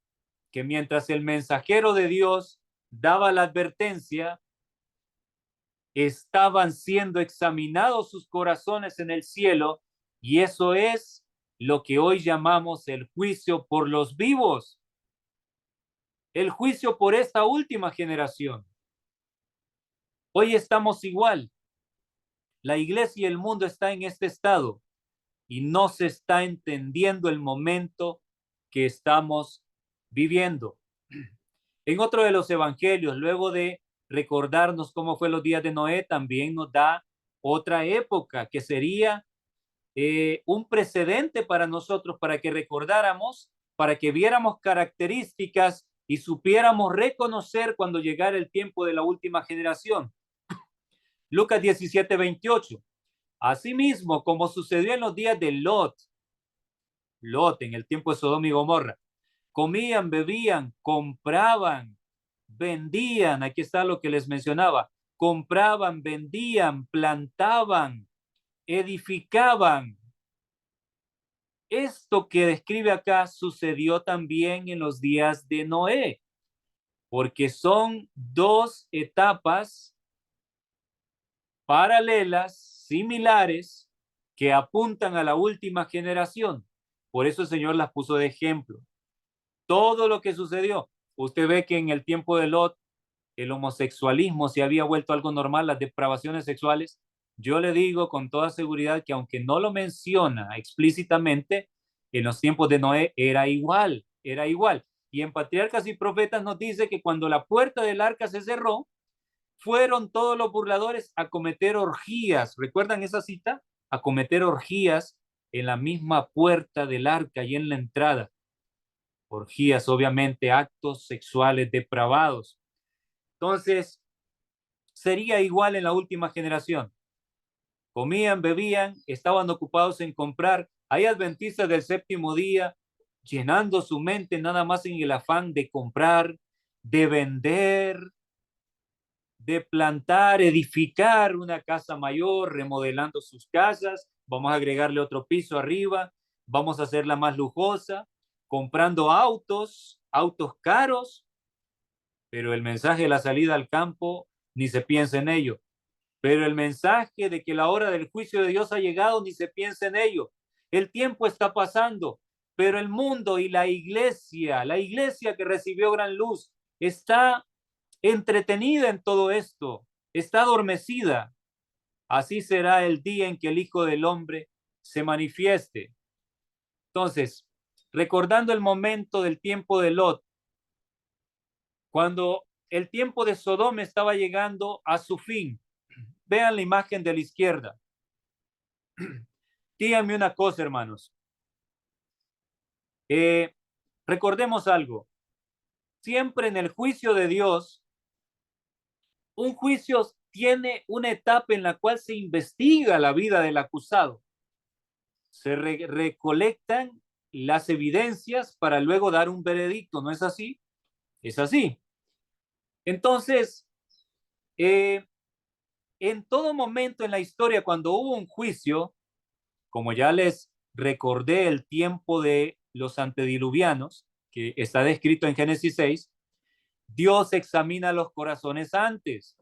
que mientras el mensajero de Dios daba la advertencia, estaban siendo examinados sus corazones en el cielo, y eso es lo que hoy llamamos el juicio por los vivos, el juicio por esta última generación. Hoy estamos igual. La iglesia y el mundo está en este estado y no se está entendiendo el momento que estamos viviendo. En otro de los evangelios, luego de recordarnos cómo fue los días de Noé, también nos da otra época que sería un precedente para nosotros, para que recordáramos, para que viéramos características y supiéramos reconocer cuando llegara el tiempo de la última generación. Lucas 17:28. Asimismo, como sucedió en los días de Lot en el tiempo de Sodoma y Gomorra, comían, bebían, compraban, vendían. Aquí está lo que les mencionaba: compraban, vendían, plantaban, edificaban. Esto que describe acá sucedió también en los días de Noé, porque son dos etapas paralelas, similares, que apuntan a la última generación. Por eso el Señor las puso de ejemplo. Todo lo que sucedió. Usted ve que en el tiempo de Lot, el homosexualismo se había vuelto algo normal, las depravaciones sexuales. Yo le digo con toda seguridad que aunque no lo menciona explícitamente, en los tiempos de Noé era igual, era igual. Y en Patriarcas y Profetas nos dice que cuando la puerta del arca se cerró, fueron todos los burladores a cometer orgías. ¿Recuerdan esa cita? A cometer orgías en la misma puerta del arca y en la entrada. Orgías, obviamente, actos sexuales depravados. Entonces, sería igual en la última generación. Comían, bebían, estaban ocupados en comprar. Hay adventistas del séptimo día llenando su mente nada más en el afán de comprar, de vender, de plantar, edificar una casa mayor, remodelando sus casas. Vamos a agregarle otro piso arriba, vamos a hacerla más lujosa, comprando autos, autos caros, pero el mensaje de la salida al campo ni se piensa en ello. Pero el mensaje de que la hora del juicio de Dios ha llegado, ni se piensa en ello. El tiempo está pasando, pero el mundo y la iglesia que recibió gran luz, está entretenida en todo esto, está adormecida. Así será el día en que el Hijo del Hombre se manifieste. Entonces, recordando el momento del tiempo de Lot, cuando el tiempo de Sodoma estaba llegando a su fin. Vean la imagen de la izquierda. Díganme una cosa, hermanos. Recordemos algo. Siempre en el juicio de Dios, un juicio tiene una etapa en la cual se investiga la vida del acusado. Se recolectan las evidencias para luego dar un veredicto, ¿no es así? Es así. Entonces, en todo momento en la historia, cuando hubo un juicio, como ya les recordé el tiempo de los antediluvianos, que está descrito en Génesis 6, Dios examina los corazones antes.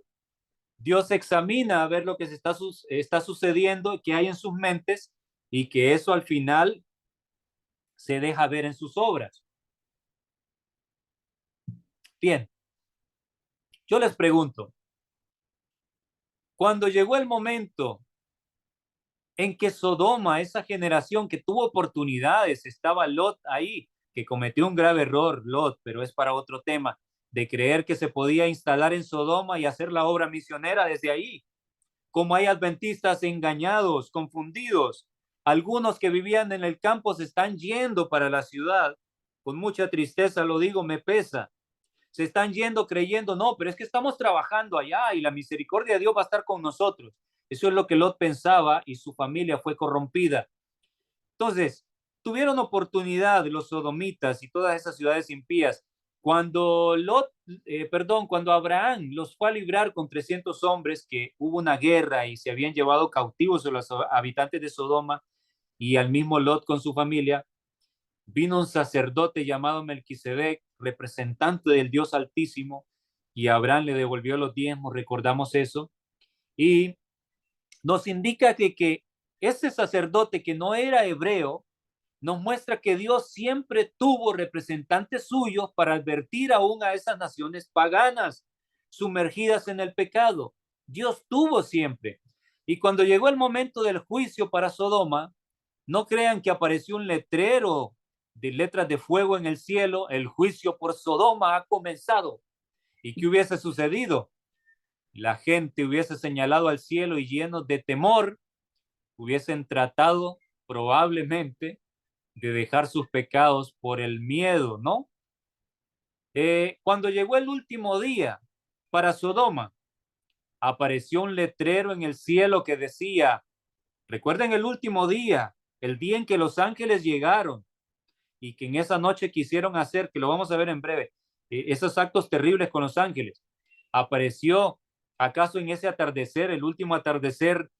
Dios examina a ver lo que se está sucediendo, que hay en sus mentes, y que eso al final se deja ver en sus obras. Bien, yo les pregunto, cuando llegó el momento en que Sodoma, esa generación que tuvo oportunidades, estaba Lot ahí, que cometió un grave error, Lot, pero es para otro tema, de creer que se podía instalar en Sodoma y hacer la obra misionera desde ahí. Como hay adventistas engañados, confundidos, algunos que vivían en el campo se están yendo para la ciudad. Con mucha tristeza lo digo, me pesa. Se están yendo creyendo, no, pero es que estamos trabajando allá y la misericordia de Dios va a estar con nosotros. Eso es lo que Lot pensaba y su familia fue corrompida. Entonces, tuvieron oportunidad los sodomitas y todas esas ciudades impías. Cuando Abraham los fue a librar con 300 hombres, que hubo una guerra y se habían llevado cautivos a los habitantes de Sodoma y al mismo Lot con su familia, vino un sacerdote llamado Melquisedec, representante del Dios Altísimo, y Abraham le devolvió los diezmos, recordamos eso, y nos indica que ese sacerdote que no era hebreo, nos muestra que Dios siempre tuvo representantes suyos para advertir aún a esas naciones paganas sumergidas en el pecado. Dios tuvo siempre. Y cuando llegó el momento del juicio para Sodoma, no crean que apareció un letrero de letras de fuego en el cielo, el juicio por Sodoma ha comenzado. ¿Y qué hubiese sucedido? La gente hubiese señalado al cielo y llenos de temor, hubiesen tratado probablemente de dejar sus pecados por el miedo, ¿no? Cuando llegó el último día para Sodoma, apareció un letrero en el cielo que decía, recuerden el último día, el día en que los ángeles llegaron y que en esa noche quisieron hacer, que lo vamos a ver en breve, esos actos terribles con los ángeles. Apareció, acaso en ese atardecer, el último atardecer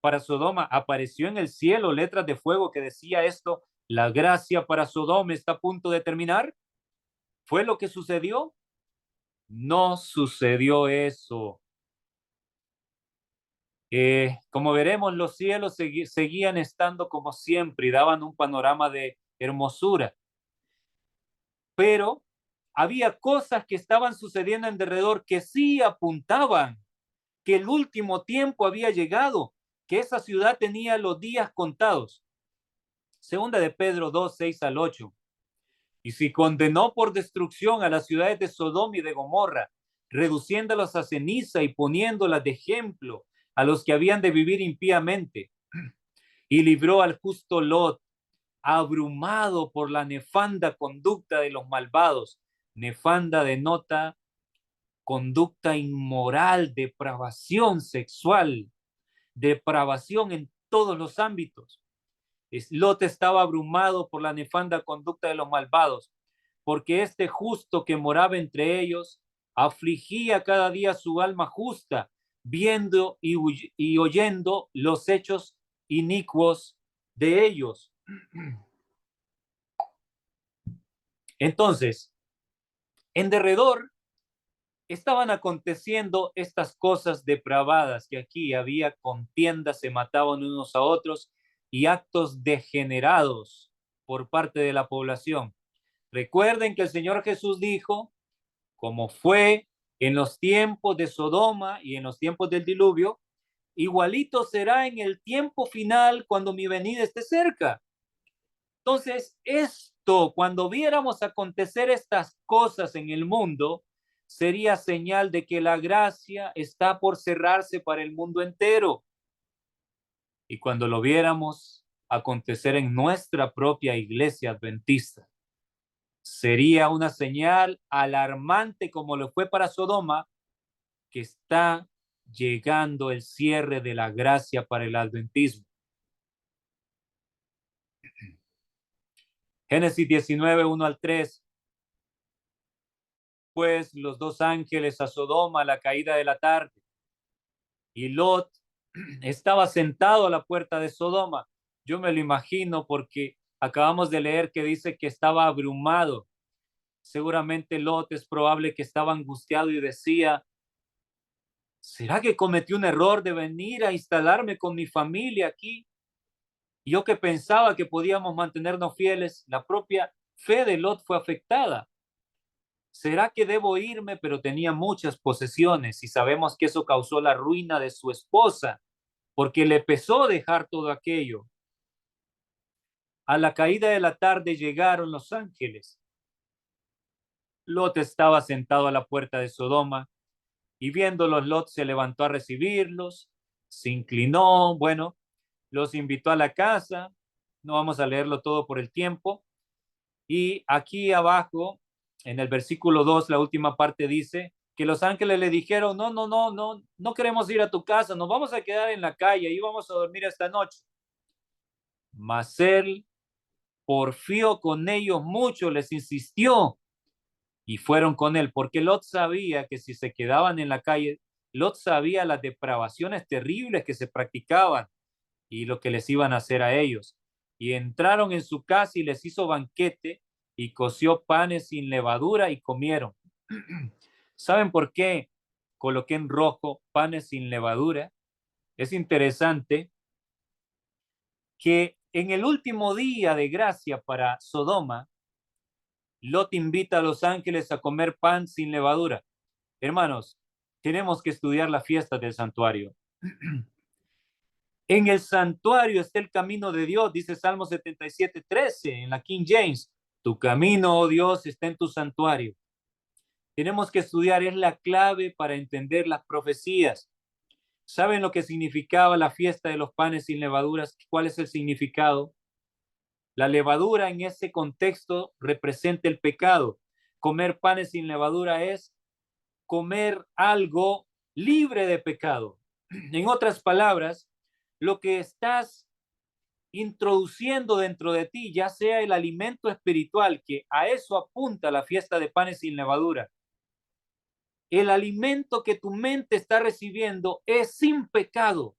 para Sodoma, apareció en el cielo letras de fuego que decía esto, la gracia para Sodoma está a punto de terminar. ¿Fue lo que sucedió? No sucedió eso. Como veremos, los cielos seguían estando como siempre y daban un panorama de hermosura. Pero había cosas que estaban sucediendo en derredor que sí apuntaban que el último tiempo había llegado, que esa ciudad tenía los días contados. Segunda de Pedro 2, 6 al 8. Y si condenó por destrucción a las ciudades de Sodoma y de Gomorra, reduciéndolas a ceniza y poniéndolas de ejemplo a los que habían de vivir impíamente, y libró al justo Lot, abrumado por la nefanda conducta de los malvados. Nefanda denota conducta inmoral, depravación sexual, depravación en todos los ámbitos. Lot estaba abrumado por la nefanda conducta de los malvados, porque este justo que moraba entre ellos afligía cada día su alma justa, viendo y oyendo los hechos inicuos de ellos. Entonces, en derredor estaban aconteciendo estas cosas depravadas, que aquí había contiendas, se mataban unos a otros y actos degenerados por parte de la población. Recuerden que el Señor Jesús dijo, como fue en los tiempos de Sodoma y en los tiempos del diluvio, igualito será en el tiempo final cuando mi venida esté cerca. Entonces, esto, cuando viéramos acontecer estas cosas en el mundo, sería señal de que la gracia está por cerrarse para el mundo entero. Y cuando lo viéramos acontecer en nuestra propia iglesia adventista, sería una señal alarmante como lo fue para Sodoma, que está llegando el cierre de la gracia para el adventismo. Génesis 19, 1 al 3. Pues los dos ángeles a Sodoma a la caída de la tarde, y Lot estaba sentado a la puerta de Sodoma. Yo me lo imagino porque acabamos de leer que dice que estaba abrumado. Seguramente Lot es probable que estaba angustiado y decía, ¿será que cometí un error de venir a instalarme con mi familia aquí? Yo que pensaba que podíamos mantenernos fieles, la propia fe de Lot fue afectada. ¿Será que debo irme? Pero tenía muchas posesiones y sabemos que eso causó la ruina de su esposa, porque le pesó dejar todo aquello. A la caída de la tarde llegaron los ángeles. Lot estaba sentado a la puerta de Sodoma y viéndolos, Lot se levantó a recibirlos, se inclinó, bueno, los invitó a la casa. No vamos a leerlo todo por el tiempo. Y aquí abajo, en el versículo 2, la última parte dice que los ángeles le dijeron, no queremos ir a tu casa, nos vamos a quedar en la calle y vamos a dormir esta noche. Mas él porfió con ellos mucho, les insistió y fueron con él, porque Lot sabía que si se quedaban en la calle, Lot sabía las depravaciones terribles que se practicaban y lo que les iban a hacer a ellos. Y entraron en su casa y les hizo banquete y coció panes sin levadura y comieron. ¿Saben por qué coloqué en rojo panes sin levadura? Es interesante que en el último día de gracia para Sodoma, Lot invita a los ángeles a comer pan sin levadura. Hermanos, tenemos que estudiar la fiesta del santuario. En el santuario está el camino de Dios, dice Salmo 77:13 en la King James. Tu camino, oh Dios, está en tu santuario. Tenemos que estudiar, es la clave para entender las profecías. ¿Saben lo que significaba la fiesta de los panes sin levaduras? ¿Cuál es el significado? La levadura en ese contexto representa el pecado. Comer panes sin levadura es comer algo libre de pecado. En otras palabras, lo que estás introduciendo dentro de ti, ya sea el alimento espiritual, que a eso apunta la fiesta de panes sin levadura, el alimento que tu mente está recibiendo es sin pecado.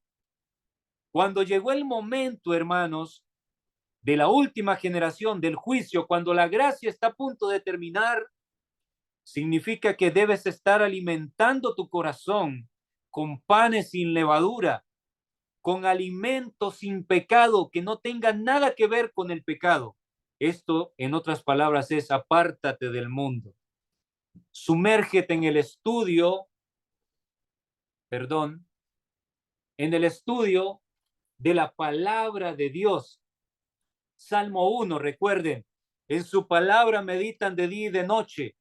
Cuando llegó el momento, hermanos, de la última generación del juicio, cuando la gracia está a punto de terminar, significa que debes estar alimentando tu corazón con panes sin levadura, con alimento sin pecado, que no tenga nada que ver con el pecado. Esto, en otras palabras, es apártate del mundo. Sumérgete en el estudio, en el estudio de la palabra de Dios. Salmo 1, recuerden, en su palabra meditan de día y de noche,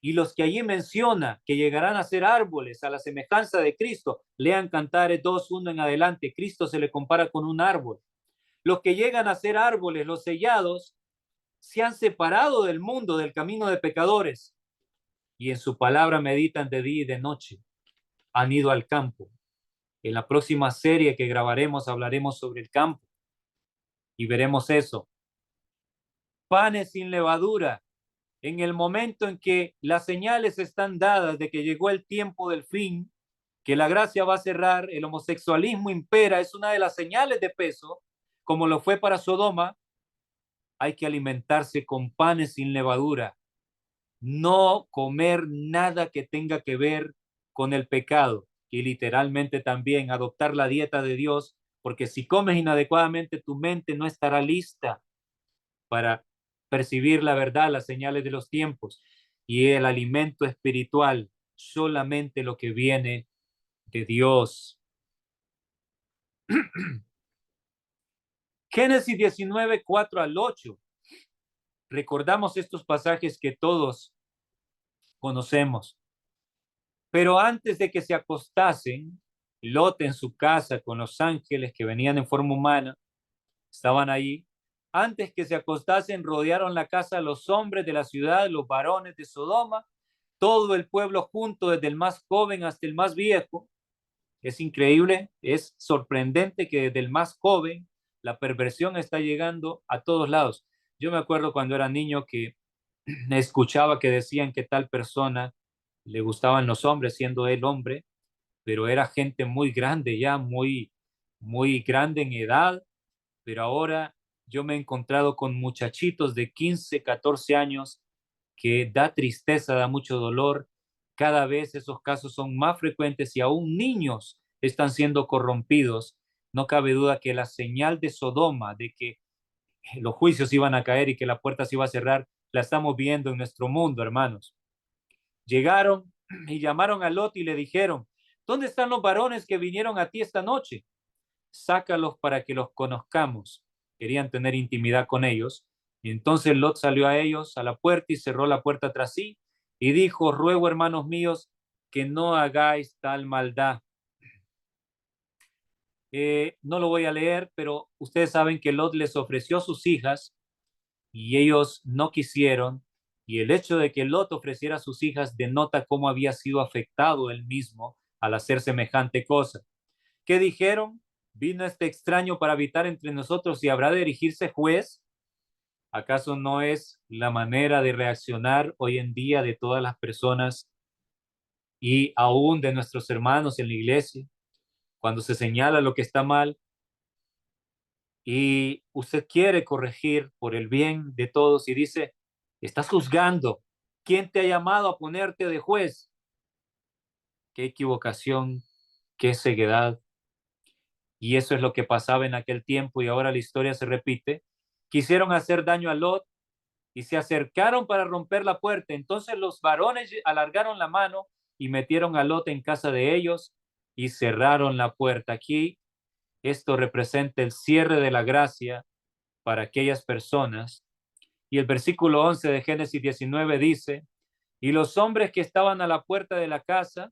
y los que allí menciona que llegarán a ser árboles a la semejanza de Cristo, lean Cantares 2:1 en adelante, Cristo se le compara con un árbol. Los que llegan a ser árboles, los sellados, se han separado del mundo, del camino de pecadores, y en su palabra meditan de día y de noche. Han ido al campo. En la próxima serie que grabaremos hablaremos sobre el campo y veremos eso. Panes sin levadura. En el momento en que las señales están dadas de que llegó el tiempo del fin, que la gracia va a cerrar, el homosexualismo impera, es una de las señales de peso, como lo fue para Sodoma. Hay que alimentarse con panes sin levadura, no comer nada que tenga que ver con el pecado, y literalmente también adoptar la dieta de Dios, porque si comes inadecuadamente, tu mente no estará lista para percibir la verdad, las señales de los tiempos, y el alimento espiritual, solamente lo que viene de Dios. Génesis 19, 4 al 8. Recordamos estos pasajes que todos conocemos. Pero antes de que se acostasen, Lot en su casa con los ángeles que venían en forma humana, estaban ahí. Antes que se acostasen, rodearon la casa los hombres de la ciudad, los varones de Sodoma, todo el pueblo junto, desde el más joven hasta el más viejo. Es increíble, es sorprendente que desde el más joven la perversión está llegando a todos lados. Yo me acuerdo cuando era niño que escuchaba que decían que tal persona le gustaban los hombres, siendo él hombre, pero era gente muy grande ya, muy grande en edad, pero ahora yo me he encontrado con muchachitos de 15, 14 años que da tristeza, da mucho dolor. Cada vez esos casos son más frecuentes y aún niños están siendo corrompidos. No cabe duda que la señal de Sodoma, de que los juicios iban a caer y que la puerta se iba a cerrar, la estamos viendo en nuestro mundo, hermanos. Llegaron y llamaron a Lot y le dijeron, ¿dónde están los varones que vinieron a ti esta noche? Sácalos para que los conozcamos. Querían tener intimidad con ellos. Y entonces Lot salió a ellos a la puerta y cerró la puerta tras sí y dijo, ruego, hermanos míos, que no hagáis tal maldad. No lo voy a leer, pero ustedes saben que Lot les ofreció sus hijas y ellos no quisieron. Y el hecho de que Lot ofreciera a sus hijas denota cómo había sido afectado él mismo al hacer semejante cosa. ¿Qué dijeron? ¿Vino este extraño para habitar entre nosotros y habrá de erigirse juez? ¿Acaso no es la manera de reaccionar hoy en día de todas las personas y aún de nuestros hermanos en la iglesia? Cuando se señala lo que está mal y usted quiere corregir por el bien de todos y dice, estás juzgando. ¿Quién te ha llamado a ponerte de juez? Qué equivocación, qué ceguedad. Y eso es lo que pasaba en aquel tiempo y ahora la historia se repite. Quisieron hacer daño a Lot y se acercaron para romper la puerta. Entonces los varones alargaron la mano y metieron a Lot en casa de ellos y cerraron la puerta. Aquí esto representa el cierre de la gracia para aquellas personas. Y el versículo 11 de Génesis 19 dice, y los hombres que estaban a la puerta de la casa,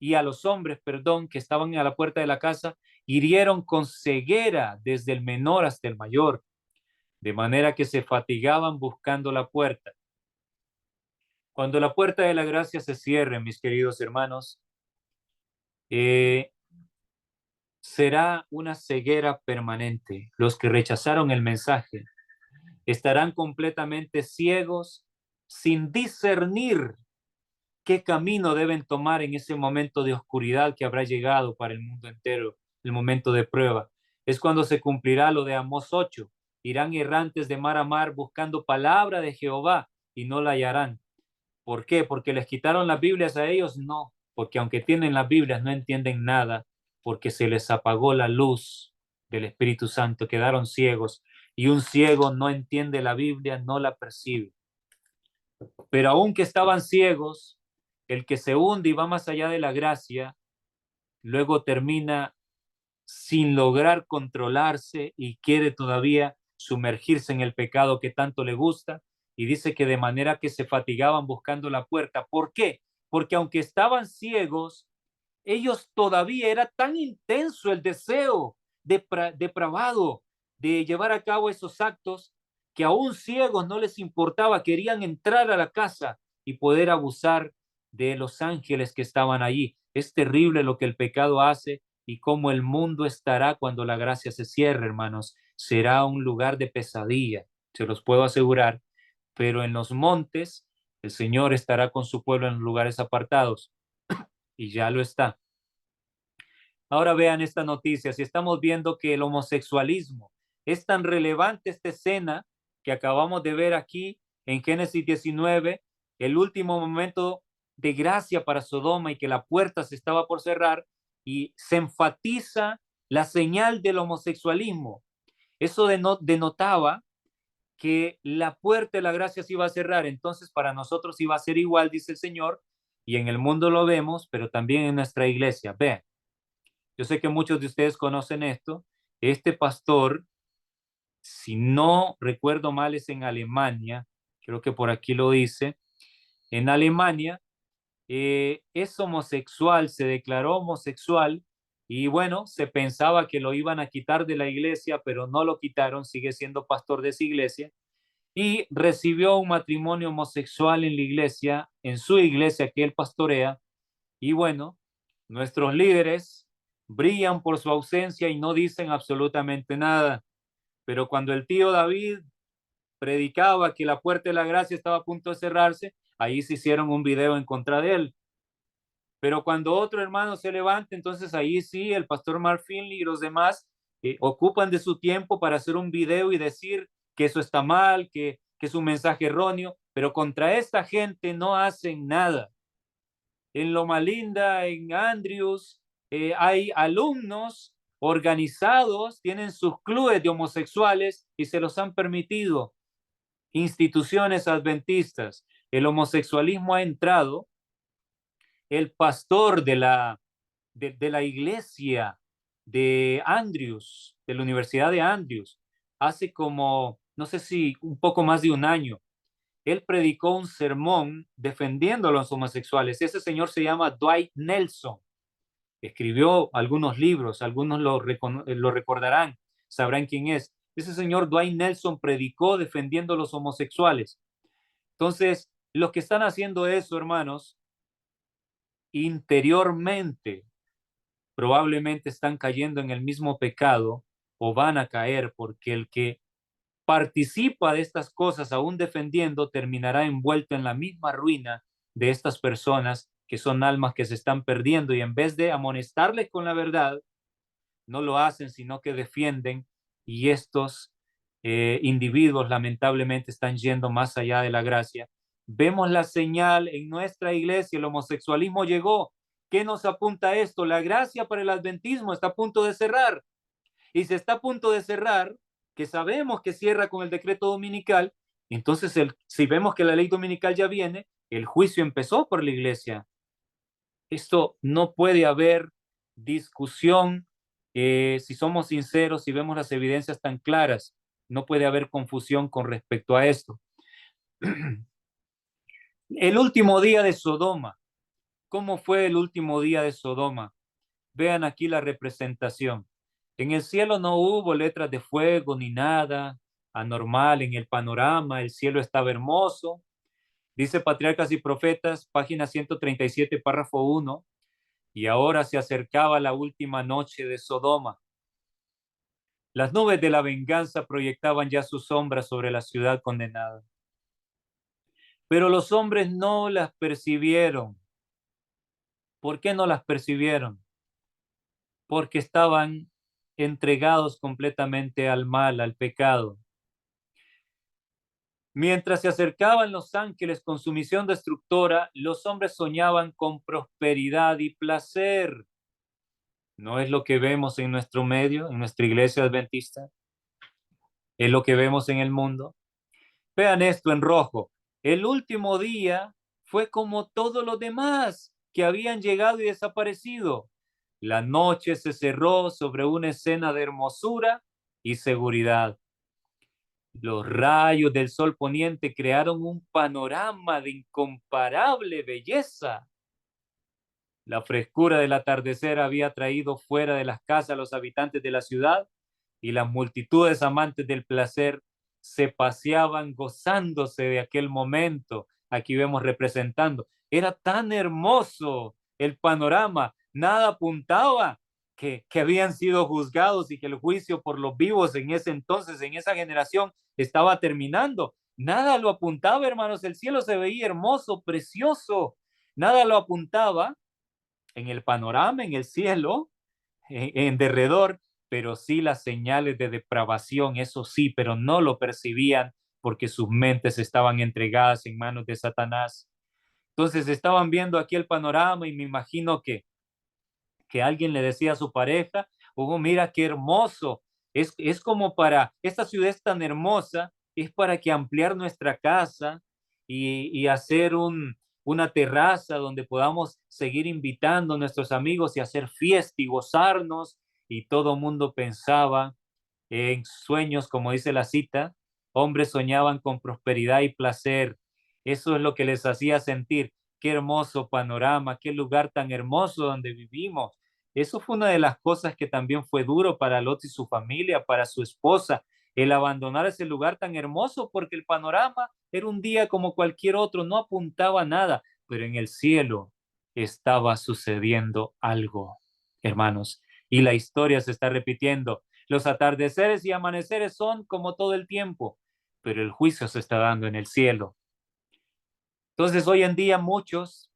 y a los hombres, perdón, que estaban a la puerta de la casa, hirieron con ceguera desde el menor hasta el mayor, de manera que se fatigaban buscando la puerta. Cuando la puerta de la gracia se cierre, mis queridos hermanos, será una ceguera permanente. Los que rechazaron el mensaje estarán completamente ciegos, sin discernir qué camino deben tomar en ese momento de oscuridad que habrá llegado para el mundo entero, el momento de prueba. Es cuando se cumplirá lo de Amós 8. Irán errantes de mar a mar buscando palabra de Jehová y no la hallarán. ¿Por qué? ¿Porque les quitaron las Biblias a ellos? No, porque aunque tienen las Biblias no entienden nada porque se les apagó la luz del Espíritu Santo, quedaron ciegos, y un ciego no entiende la Biblia, no la percibe. Pero aunque estaban ciegos, el que se hunde y va más allá de la gracia, luego termina sin lograr controlarse y quiere todavía sumergirse en el pecado que tanto le gusta, y dice que de manera que se fatigaban buscando la puerta. ¿Por qué? Porque aunque estaban ciegos, ellos todavía era tan intenso el deseo depravado de llevar a cabo esos actos, que aún ciegos no les importaba, querían entrar a la casa y poder abusar de los ángeles que estaban allí. Es terrible lo que el pecado hace y cómo el mundo estará cuando la gracia se cierre, hermanos. Será un lugar de pesadilla, se los puedo asegurar, pero en los montes el Señor estará con su pueblo en lugares apartados, y ya lo está. Ahora vean esta noticia, si estamos viendo que el homosexualismo es tan relevante, esta escena que acabamos de ver aquí en Génesis 19, el último momento de gracia para Sodoma y que la puerta se estaba por cerrar, y se enfatiza la señal del homosexualismo. Eso denotaba que la puerta de la gracia se iba a cerrar, entonces para nosotros iba a ser igual, dice el Señor, y en el mundo lo vemos, pero también en nuestra iglesia. Vean, yo sé que muchos de ustedes conocen esto. Este pastor, si no recuerdo mal, es en Alemania, creo que por aquí lo dice, en Alemania es homosexual, se declaró homosexual, y bueno, se pensaba que lo iban a quitar de la iglesia, pero no lo quitaron, sigue siendo pastor de esa iglesia, y recibió un matrimonio homosexual en la iglesia, en su iglesia que él pastorea. Y bueno, nuestros líderes brillan por su ausencia y no dicen absolutamente nada. Pero cuando el tío David predicaba que la puerta de la gracia estaba a punto de cerrarse, ahí se hicieron un video en contra de él. Pero cuando otro hermano se levanta, entonces ahí sí, el pastor Mark Finley y los demás ocupan de su tiempo para hacer un video y decir que eso está mal, que es un mensaje erróneo, pero contra esta gente no hacen nada. En Loma Linda, en Andrews, hay alumnos organizados, tienen sus clubes de homosexuales y se los han permitido. Instituciones adventistas. El homosexualismo ha entrado. El pastor de la iglesia de Andrews, de la Universidad de Andrews, hace como, no sé si un poco más de un año, él predicó un sermón defendiendo a los homosexuales. Ese señor se llama Dwight Nelson. Escribió algunos libros, algunos lo recordarán, sabrán quién es. Ese señor Dwight Nelson predicó defendiendo a los homosexuales. Entonces, los que están haciendo eso, hermanos, interiormente probablemente están cayendo en el mismo pecado o van a caer, porque el que participa de estas cosas aún defendiendo terminará envuelto en la misma ruina de estas personas que son almas que se están perdiendo, y en vez de amonestarles con la verdad, no lo hacen, sino que defienden, y estos individuos lamentablemente están yendo más allá de la gracia. Vemos la señal en nuestra iglesia, el homosexualismo llegó. ¿Qué nos apunta esto? La gracia para el adventismo está a punto de cerrar, y se está a punto de cerrar, que sabemos que cierra con el decreto dominical. Entonces si vemos que la ley dominical ya viene, el juicio empezó por la iglesia. Esto no puede haber discusión. Si somos sinceros, si vemos las evidencias tan claras, no puede haber confusión con respecto a esto. El último día de Sodoma. ¿Cómo fue el último día de Sodoma? Vean aquí la representación. En el cielo no hubo letras de fuego ni nada anormal en el panorama. El cielo estaba hermoso. Dice Patriarcas y Profetas, página 137, párrafo 1. Y ahora se acercaba la última noche de Sodoma. Las nubes de la venganza proyectaban ya sus sombras sobre la ciudad condenada. Pero los hombres no las percibieron. ¿Por qué no las percibieron? Porque estaban entregados completamente al mal, al pecado. Mientras se acercaban los ángeles con su misión destructora, los hombres soñaban con prosperidad y placer. No es lo que vemos en nuestro medio, en nuestra iglesia adventista, es lo que vemos en el mundo. Vean esto en rojo. El último día fue como todos los demás que habían llegado y desaparecido. La noche se cerró sobre una escena de hermosura y seguridad. Los rayos del sol poniente crearon un panorama de incomparable belleza. La frescura del atardecer había traído fuera de las casas a los habitantes de la ciudad y las multitudes amantes del placer se paseaban gozándose de aquel momento. Aquí vemos representando. Era tan hermoso el panorama, nada apuntaba que habían sido juzgados y que el juicio por los vivos en ese entonces, en esa generación, estaba terminando. Nada lo apuntaba, hermanos, el cielo se veía hermoso, precioso. Nada lo apuntaba en el panorama, en el cielo, en derredor, pero sí las señales de depravación, eso sí, pero no lo percibían porque sus mentes estaban entregadas en manos de Satanás. Entonces estaban viendo aquí el panorama y me imagino que alguien le decía a su pareja, oh, mira qué hermoso, es como para, esta ciudad es tan hermosa, es para que ampliar nuestra casa y hacer una terraza donde podamos seguir invitando a nuestros amigos y hacer fiesta y gozarnos. Y todo mundo pensaba en sueños, como dice la cita, hombres soñaban con prosperidad y placer. Eso es lo que les hacía sentir. Qué hermoso panorama, qué lugar tan hermoso donde vivimos. Eso fue una de las cosas que también fue duro para Lot y su familia, para su esposa, el abandonar ese lugar tan hermoso, porque el panorama era un día como cualquier otro, no apuntaba a nada, pero en el cielo estaba sucediendo algo, hermanos, y la historia se está repitiendo. Los atardeceres y amaneceres son como todo el tiempo, pero el juicio se está dando en el cielo. Entonces, hoy en día muchos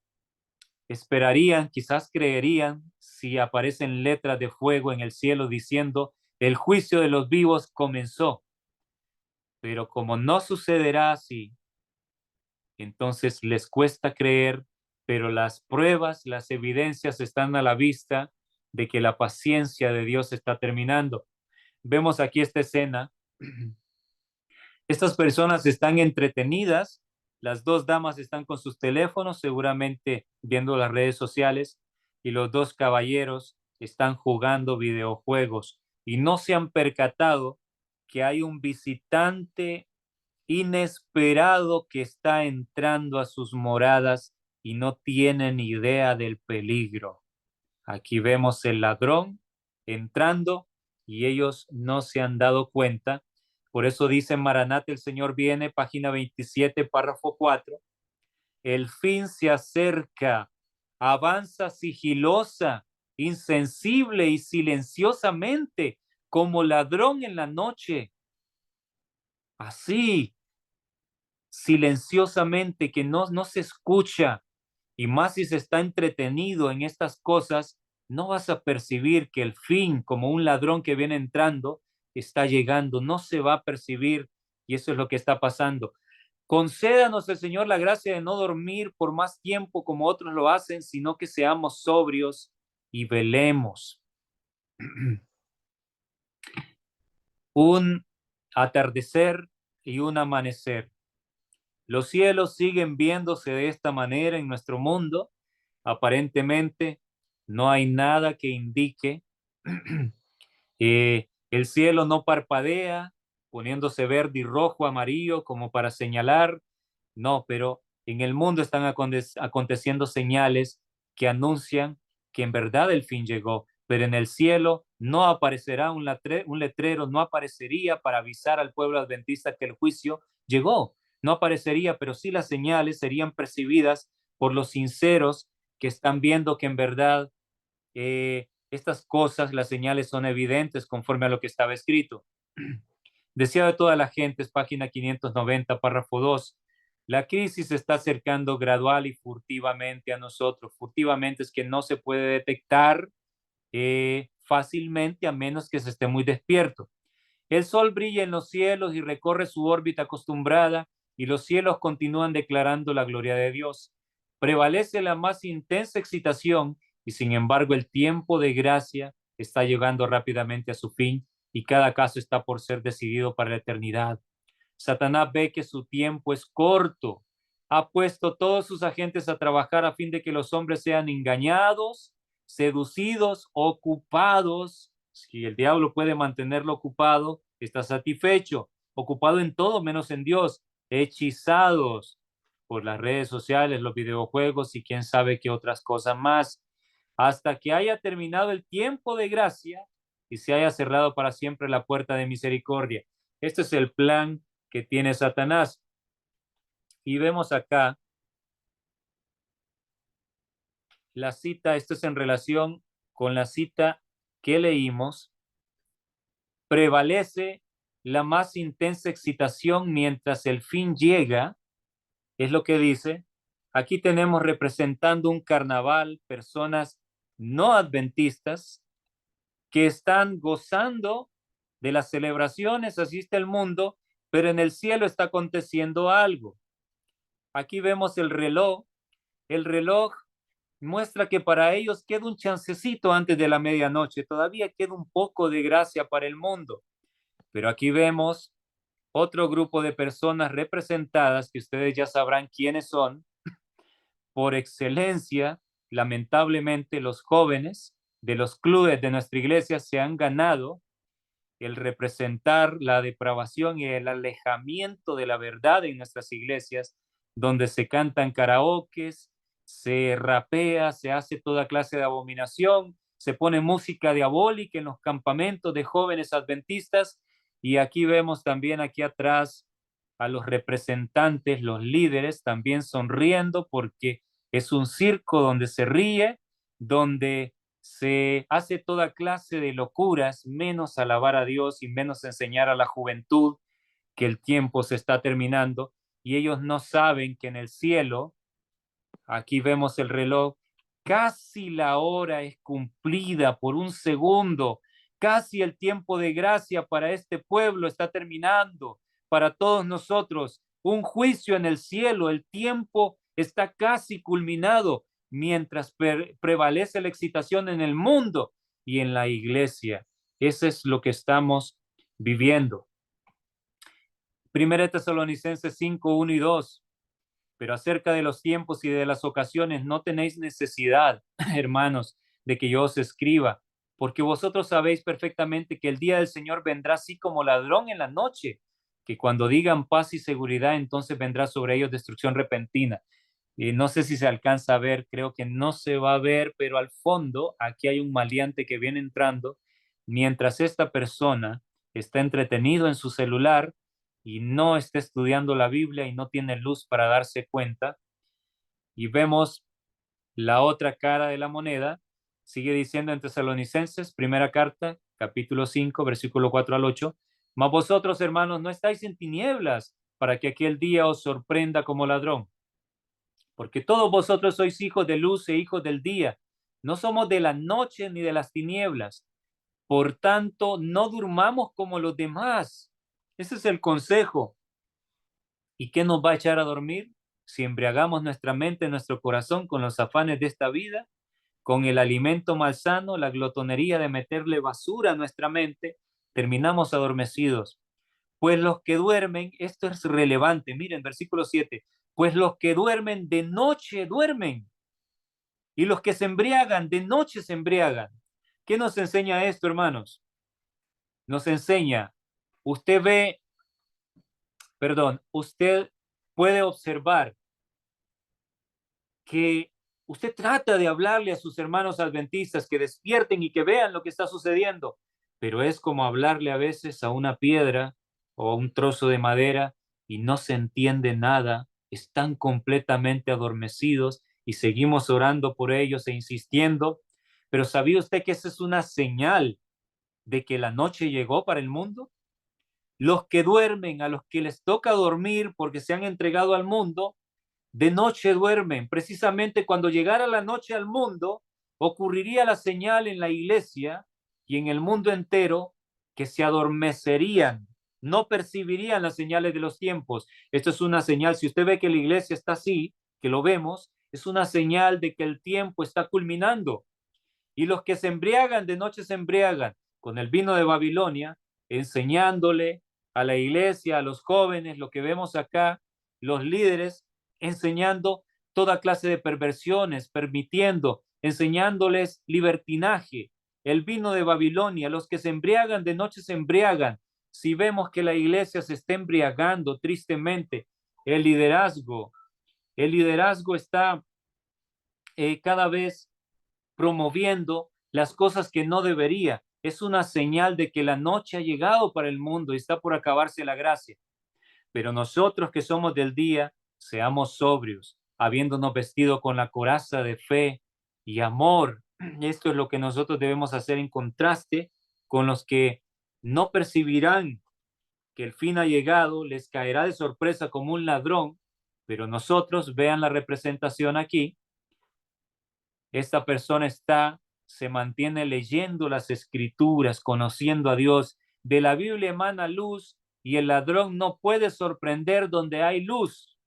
esperarían, quizás creerían, si aparecen letras de fuego en el cielo diciendo, el juicio de los vivos comenzó. Pero como no sucederá así, entonces les cuesta creer, pero las pruebas, las evidencias están a la vista de que la paciencia de Dios está terminando. Vemos aquí esta escena. Estas personas están entretenidas, las dos damas están con sus teléfonos, seguramente viendo las redes sociales, y los dos caballeros están jugando videojuegos y no se han percatado que hay un visitante inesperado que está entrando a sus moradas y no tienen idea del peligro. Aquí vemos el ladrón entrando y ellos no se han dado cuenta. Por eso dice Maranata, el Señor viene, página 27, párrafo 4. El fin se acerca, avanza sigilosa, insensible y silenciosamente, como ladrón en la noche. Así, silenciosamente, que no se escucha. Y más si se está entretenido en estas cosas, no vas a percibir que el fin, como un ladrón que viene entrando, está llegando, no se va a percibir y eso es lo que está pasando. Concédanos el Señor la gracia de no dormir por más tiempo como otros lo hacen, sino que seamos sobrios y velemos. Un atardecer y un amanecer. Los cielos siguen viéndose de esta manera en nuestro mundo. Aparentemente no hay nada que indique. El cielo no parpadea, poniéndose verde y rojo, amarillo, como para señalar. No, pero en el mundo están aconteciendo señales que anuncian que en verdad el fin llegó. Pero en el cielo no aparecerá un letrero, no aparecería para avisar al pueblo adventista que el juicio llegó. No aparecería, pero sí las señales serían percibidas por los sinceros que están viendo que en verdad estas cosas, las señales son evidentes conforme a lo que estaba escrito. Deseo de toda la gente, es página 590, párrafo 2. La crisis se está acercando gradual y furtivamente a nosotros. Furtivamente es que no se puede detectar fácilmente a menos que se esté muy despierto. El sol brilla en los cielos y recorre su órbita acostumbrada y los cielos continúan declarando la gloria de Dios. Prevalece la más intensa excitación y sin embargo el tiempo de gracia está llegando rápidamente a su fin y cada caso está por ser decidido para la eternidad. Satanás ve que su tiempo es corto, ha puesto todos sus agentes a trabajar a fin de que los hombres sean engañados, seducidos, ocupados. Si el diablo puede mantenerlo ocupado, está satisfecho, ocupado en todo menos en Dios, hechizados por las redes sociales, los videojuegos y quién sabe qué otras cosas más, hasta que haya terminado el tiempo de gracia y se haya cerrado para siempre la puerta de misericordia. Este es el plan que tiene Satanás. Y vemos acá la cita, esto es en relación con la cita que leímos, prevalece la más intensa excitación mientras el fin llega, es lo que dice. Aquí tenemos representando un carnaval, personas no adventistas que están gozando de las celebraciones, así está el mundo, pero en el cielo está aconteciendo algo. Aquí vemos el reloj muestra que para ellos queda un chancecito antes de la medianoche, todavía queda un poco de gracia para el mundo, pero aquí vemos otro grupo de personas representadas que ustedes ya sabrán quiénes son, por excelencia, lamentablemente los jóvenes de los clubes de nuestra iglesia se han ganado el representar la depravación y el alejamiento de la verdad en nuestras iglesias, donde se cantan karaokes, se rapea, se hace toda clase de abominación, se pone música diabólica en los campamentos de jóvenes adventistas, y aquí vemos también aquí atrás a los representantes, los líderes, también sonriendo porque es un circo donde se ríe, donde se hace toda clase de locuras, menos alabar a Dios y menos enseñar a la juventud que el tiempo se está terminando, y ellos no saben que en el cielo, aquí vemos el reloj, casi la hora es cumplida por un segundo, casi el tiempo de gracia para este pueblo está terminando, para todos nosotros, un juicio en el cielo, el tiempo está casi culminado, mientras prevalece la excitación en el mundo y en la iglesia. Eso es lo que estamos viviendo. Primera Tesalonicenses 5, 1 y 2. Pero acerca de los tiempos y de las ocasiones no tenéis necesidad, hermanos, de que yo os escriba, porque vosotros sabéis perfectamente que el día del Señor vendrá así como ladrón en la noche, que cuando digan paz y seguridad, entonces vendrá sobre ellos destrucción repentina. No sé si se alcanza a ver, creo que no se va a ver, pero al fondo aquí hay un maleante que viene entrando, mientras esta persona está entretenido en su celular y no está estudiando la Biblia y no tiene luz para darse cuenta. Y vemos la otra cara de la moneda, sigue diciendo en Tesalonicenses, primera carta, capítulo 5, versículo 4 al 8, mas vosotros, hermanos, no estáis en tinieblas para que aquel día os sorprenda como ladrón, porque todos vosotros sois hijos de luz e hijos del día, no somos de la noche ni de las tinieblas, por tanto, no durmamos como los demás. Ese es el consejo. ¿Y qué nos va a echar a dormir? Si embriagamos nuestra mente, nuestro corazón con los afanes de esta vida, con el alimento malsano, la glotonería de meterle basura a nuestra mente, terminamos adormecidos. Pues los que duermen, esto es relevante, miren, versículo 7, pues los que duermen de noche duermen, y los que se embriagan de noche se embriagan. ¿Qué nos enseña esto, hermanos? Nos enseña, usted ve, usted puede observar que usted trata de hablarle a sus hermanos adventistas que despierten y que vean lo que está sucediendo, pero es como hablarle a veces a una piedra o a un trozo de madera y no se entiende nada, están completamente adormecidos y seguimos orando por ellos e insistiendo, pero ¿sabía usted que esa es una señal de que la noche llegó para el mundo? Los que duermen, a los que les toca dormir porque se han entregado al mundo, de noche duermen. Precisamente cuando llegara la noche al mundo, ocurriría la señal en la iglesia y en el mundo entero que se adormecerían, no percibirían las señales de los tiempos. Esto es una señal, si usted ve que la iglesia está así, que lo vemos, es una señal de que el tiempo está culminando. Y los que se embriagan de noche se embriagan con el vino de Babilonia, enseñándole a la iglesia, a los jóvenes, lo que vemos acá, los líderes, enseñando toda clase de perversiones, permitiendo, enseñándoles libertinaje. El vino de Babilonia, los que se embriagan de noche se embriagan. Si vemos que la iglesia se está embriagando tristemente, el liderazgo está cada vez promoviendo las cosas que no debería. Es una señal de que la noche ha llegado para el mundo y está por acabarse la gracia. Pero nosotros que somos del día, seamos sobrios, habiéndonos vestido con la coraza de fe y amor. Esto es lo que nosotros debemos hacer en contraste con los que no percibirán que el fin ha llegado, les caerá de sorpresa como un ladrón, pero nosotros, vean la representación aquí, esta persona se mantiene leyendo las escrituras, conociendo a Dios. De la Biblia emana luz y el ladrón no puede sorprender donde hay luz.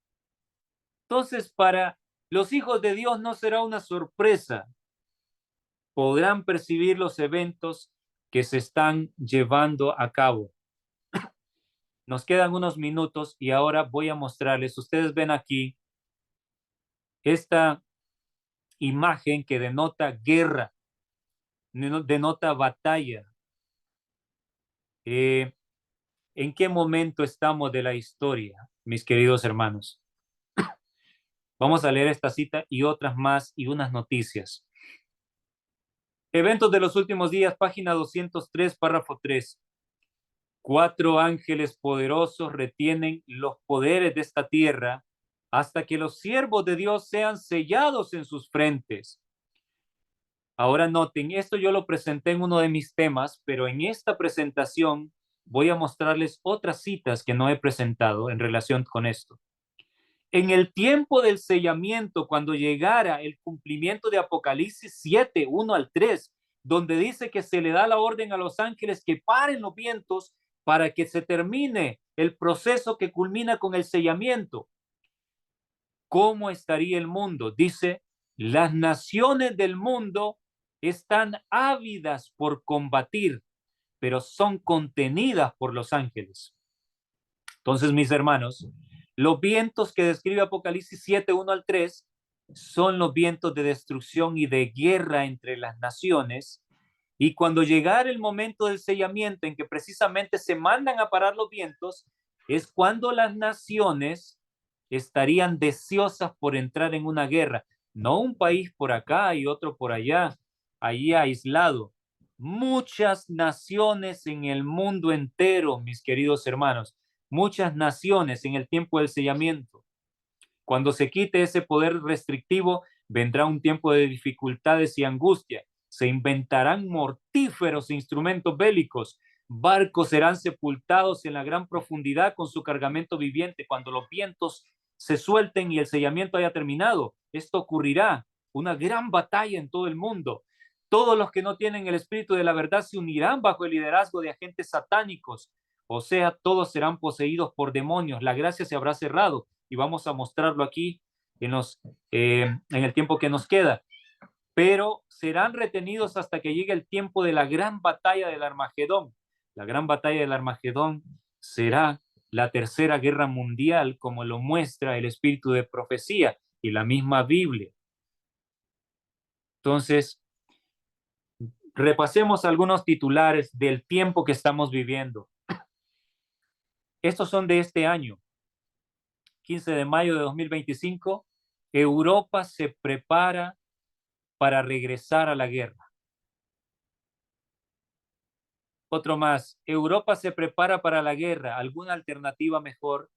Entonces, para los hijos de Dios no será una sorpresa. Podrán percibir los eventos que se están llevando a cabo. Nos quedan unos minutos y ahora voy a mostrarles. Ustedes ven aquí esta imagen que denota guerra, denota batalla. ¿En qué momento estamos de la historia, mis queridos hermanos? Vamos a leer esta cita y otras más y unas noticias. Eventos de los últimos días, página 203, párrafo 3. 4 ángeles poderosos retienen los poderes de esta tierra hasta que los siervos de Dios sean sellados en sus frentes. Ahora noten, esto yo lo presenté en uno de mis temas, pero en esta presentación voy a mostrarles otras citas que no he presentado en relación con esto. En el tiempo del sellamiento, cuando llegara el cumplimiento de Apocalipsis 7, 1 al 3, donde dice que se le da la orden a los ángeles que paren los vientos para que se termine el proceso que culmina con el sellamiento. ¿Cómo estaría el mundo? Dice, las naciones del mundo están ávidas por combatir, pero son contenidas por los ángeles. Entonces, mis hermanos, los vientos que describe Apocalipsis 7, 1 al 3, son los vientos de destrucción y de guerra entre las naciones. Y cuando llegara el momento del sellamiento en que precisamente se mandan a parar los vientos, es cuando las naciones estarían deseosas por entrar en una guerra. No un país por acá y otro por allá, allí aislado. Muchas naciones en el mundo entero, mis queridos hermanos, muchas naciones en el tiempo del sellamiento. Cuando se quite ese poder restrictivo, vendrá un tiempo de dificultades y angustia. Se inventarán mortíferos instrumentos bélicos. Barcos serán sepultados en la gran profundidad con su cargamento viviente. Cuando los vientos se suelten y el sellamiento haya terminado, esto ocurrirá. Una gran batalla en todo el mundo. Todos los que no tienen el espíritu de la verdad se unirán bajo el liderazgo de agentes satánicos. O sea, todos serán poseídos por demonios. La gracia se habrá cerrado y vamos a mostrarlo aquí en el tiempo que nos queda. Pero serán retenidos hasta que llegue el tiempo de la gran batalla del Armagedón. La gran batalla del Armagedón será la tercera guerra mundial, como lo muestra el espíritu de profecía y la misma Biblia. Entonces, repasemos algunos titulares del tiempo que estamos viviendo. Estos son de este año. 15 de mayo de 2025, Europa se prepara para regresar a la guerra. Otro más, Europa se prepara para la guerra. ¿Alguna alternativa mejor?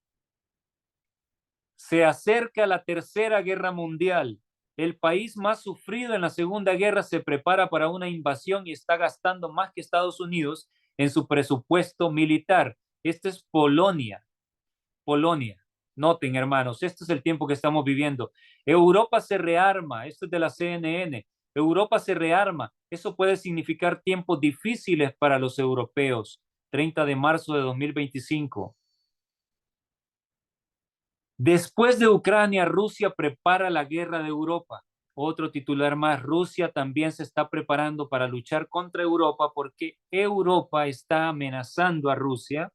Se acerca la tercera guerra mundial. El país más sufrido en la Segunda Guerra se prepara para una invasión y está gastando más que Estados Unidos en su presupuesto militar. Esta es Polonia. Polonia. Noten, hermanos, este es el tiempo que estamos viviendo. Europa se rearma. Esto es de la CNN. Europa se rearma. Eso puede significar tiempos difíciles para los europeos. 30 de marzo de 2025. Después de Ucrania, Rusia prepara la guerra de Europa. Otro titular más, Rusia también se está preparando para luchar contra Europa porque Europa está amenazando a Rusia.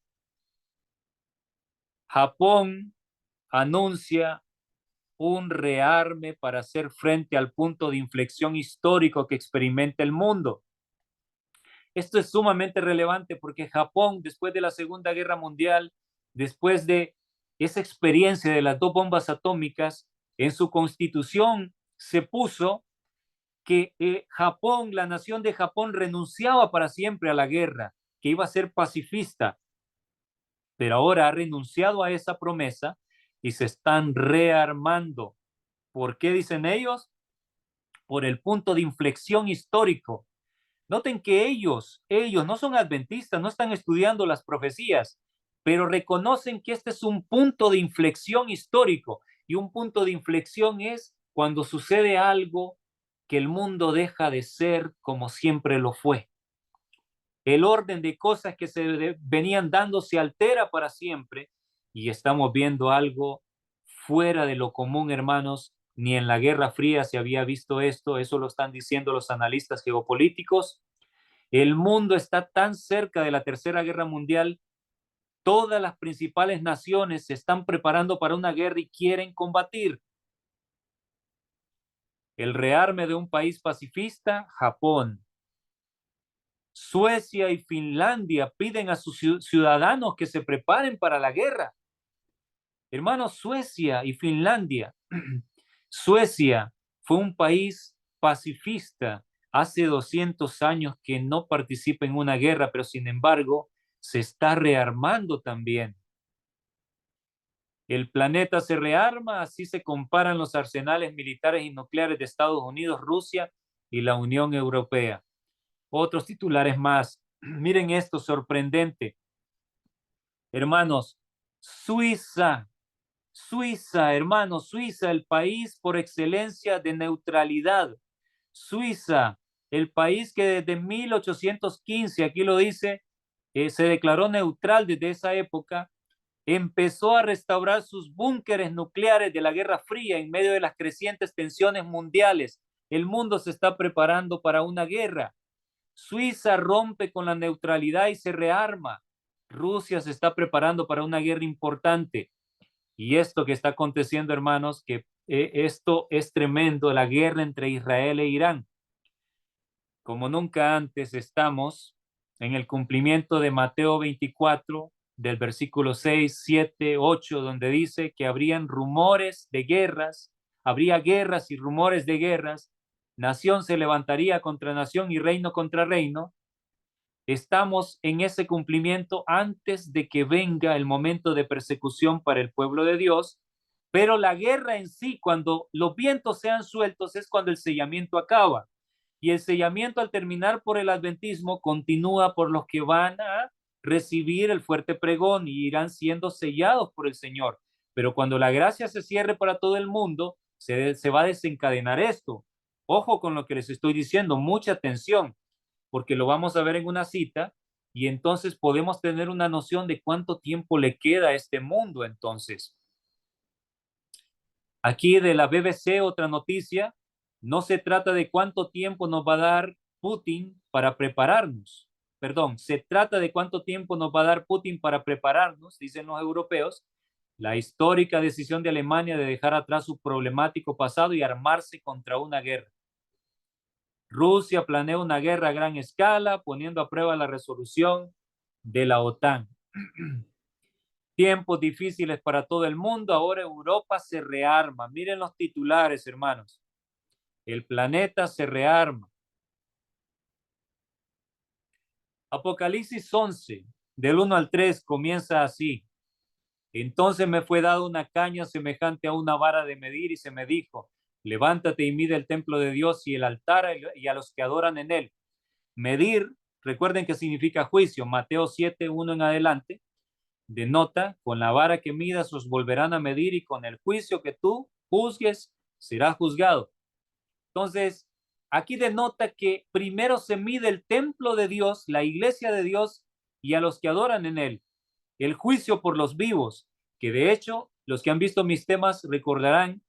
Japón anuncia un rearme para hacer frente al punto de inflexión histórico que experimenta el mundo. Esto es sumamente relevante porque Japón, después de la Segunda Guerra Mundial, después de esa experiencia de las 2 bombas atómicas, en su constitución se puso que Japón, la nación de Japón, renunciaba para siempre a la guerra, que iba a ser pacifista, pero ahora ha renunciado a esa promesa y se están rearmando. ¿Por qué dicen ellos? Por el punto de inflexión histórico. Noten que ellos no son adventistas, no están estudiando las profecías, pero reconocen que este es un punto de inflexión histórico, y un punto de inflexión es cuando sucede algo que el mundo deja de ser como siempre lo fue. El orden de cosas que se venían dando se altera para siempre y estamos viendo algo fuera de lo común, hermanos. Ni en la Guerra Fría se había visto esto, eso lo están diciendo los analistas geopolíticos. El mundo está tan cerca de la Tercera Guerra Mundial, todas las principales naciones se están preparando para una guerra y quieren combatir. El rearme de un país pacifista, Japón. Suecia y Finlandia piden a sus ciudadanos que se preparen para la guerra. Hermanos, Suecia y Finlandia. Suecia fue un país pacifista hace 200 años que no participa en una guerra, pero sin embargo se está rearmando también. El planeta se rearma, así se comparan los arsenales militares y nucleares de Estados Unidos, Rusia y la Unión Europea. Otros titulares más. Miren esto, sorprendente. Hermanos, Suiza, hermanos, Suiza, el país por excelencia de neutralidad. Suiza, el país que desde 1815, aquí lo dice, se declaró neutral desde esa época, empezó a restaurar sus búnkeres nucleares de la Guerra Fría en medio de las crecientes tensiones mundiales. El mundo se está preparando para una guerra. Suiza rompe con la neutralidad y se rearma. Rusia se está preparando para una guerra importante. Y esto que está aconteciendo, hermanos, que esto es tremendo, la guerra entre Israel e Irán. Como nunca antes estamos en el cumplimiento de Mateo 24, del versículo 6, 7, 8, donde dice que habrían rumores de guerras, habría guerras y rumores de guerras, nación se levantaría contra nación y reino contra reino. Estamos en ese cumplimiento antes de que venga el momento de persecución para el pueblo de Dios, pero la guerra en sí, cuando los vientos sean sueltos, es cuando el sellamiento acaba. Y el sellamiento, al terminar por el adventismo, continúa por los que van a recibir el fuerte pregón y irán siendo sellados por el Señor. Pero cuando la gracia se cierre para todo el mundo, se va a desencadenar esto. Ojo con lo que les estoy diciendo, mucha atención, porque lo vamos a ver en una cita y entonces podemos tener una noción de cuánto tiempo le queda a este mundo. Entonces, aquí de la BBC, otra noticia, no se trata de cuánto tiempo nos va a dar Putin para prepararnos. Perdón, se trata de cuánto tiempo nos va a dar Putin para prepararnos, dicen los europeos, la histórica decisión de Alemania de dejar atrás su problemático pasado y armarse contra una guerra. Rusia planea una guerra a gran escala, poniendo a prueba la resolución de la OTAN. Tiempos difíciles para todo el mundo. Ahora Europa se rearma. Miren los titulares, hermanos. El planeta se rearma. Apocalipsis 11, del 1 al 3, comienza así. Entonces me fue dada una caña semejante a una vara de medir y se me dijo, levántate y mide el templo de Dios y el altar y a los que adoran en él. Medir, recuerden que significa juicio. Mateo 7, 1 en adelante, denota, con la vara que midas os volverán a medir y con el juicio que tú juzgues será juzgado. Entonces, aquí denota que primero se mide el templo de Dios, la iglesia de Dios y a los que adoran en él. El juicio por los vivos, que de hecho los que han visto mis temas recordarán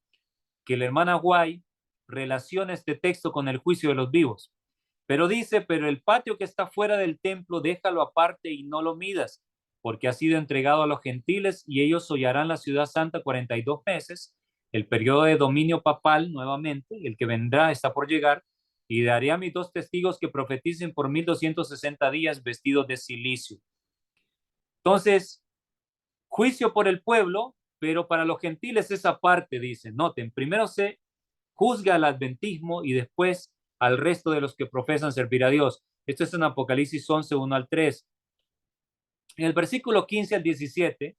que la hermana White relaciona este texto con el juicio de los vivos. Pero dice, pero el patio que está fuera del templo, déjalo aparte y no lo midas, porque ha sido entregado a los gentiles y ellos hollarán la ciudad santa 42 meses, el periodo de dominio papal nuevamente, el que vendrá está por llegar, y daré a mis 2 testigos que profeticen por 1260 días vestidos de cilicio. Entonces, juicio por el pueblo, pero para los gentiles esa parte, dice, noten, primero se juzga al adventismo y después al resto de los que profesan servir a Dios. Esto es en Apocalipsis 11, 1 al 3. En el versículo 15 al 17,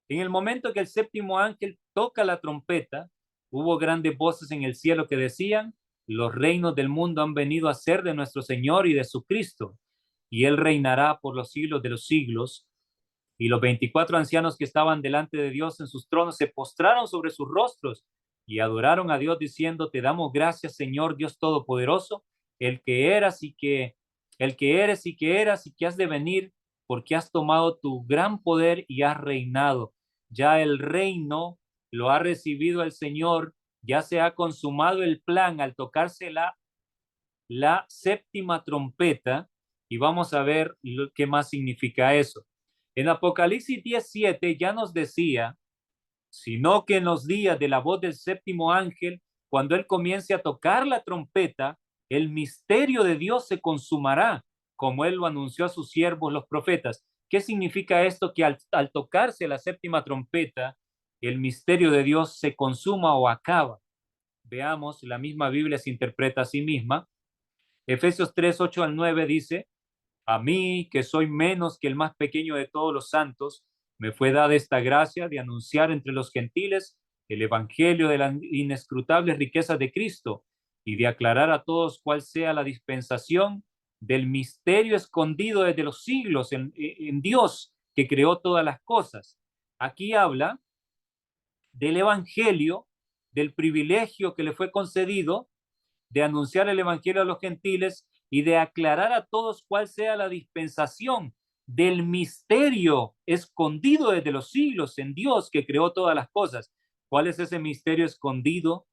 en el momento que el séptimo ángel toca la trompeta, hubo grandes voces en el cielo que decían, los reinos del mundo han venido a ser de nuestro Señor y de su Cristo, y él reinará por los siglos de los siglos. Y los 24 ancianos que estaban delante de Dios en sus tronos se postraron sobre sus rostros y adoraron a Dios diciendo, te damos gracias, Señor Dios Todopoderoso, el que eras y que, el que eres y que eras y que has de venir, porque has tomado tu gran poder y has reinado. Ya el reino lo ha recibido el Señor, ya se ha consumado el plan al tocarse la séptima trompeta, y vamos a ver qué más significa eso. En Apocalipsis 17 ya nos decía, sino que en los días de la voz del séptimo ángel, cuando él comience a tocar la trompeta, el misterio de Dios se consumará, como él lo anunció a sus siervos los profetas. ¿Qué significa esto? Que al tocarse la séptima trompeta, el misterio de Dios se consuma o acaba. Veamos, la misma Biblia se interpreta a sí misma. Efesios 3, 8 al 9 dice, a mí, que soy menos que el más pequeño de todos los santos, me fue dada esta gracia de anunciar entre los gentiles el evangelio de las inescrutables riquezas de Cristo y de aclarar a todos cuál sea la dispensación del misterio escondido desde los siglos en Dios que creó todas las cosas. Aquí habla del evangelio, del privilegio que le fue concedido de anunciar el evangelio a los gentiles y de aclarar a todos cuál sea la dispensación del misterio escondido desde los siglos en Dios que creó todas las cosas. ¿Cuál es ese misterio escondido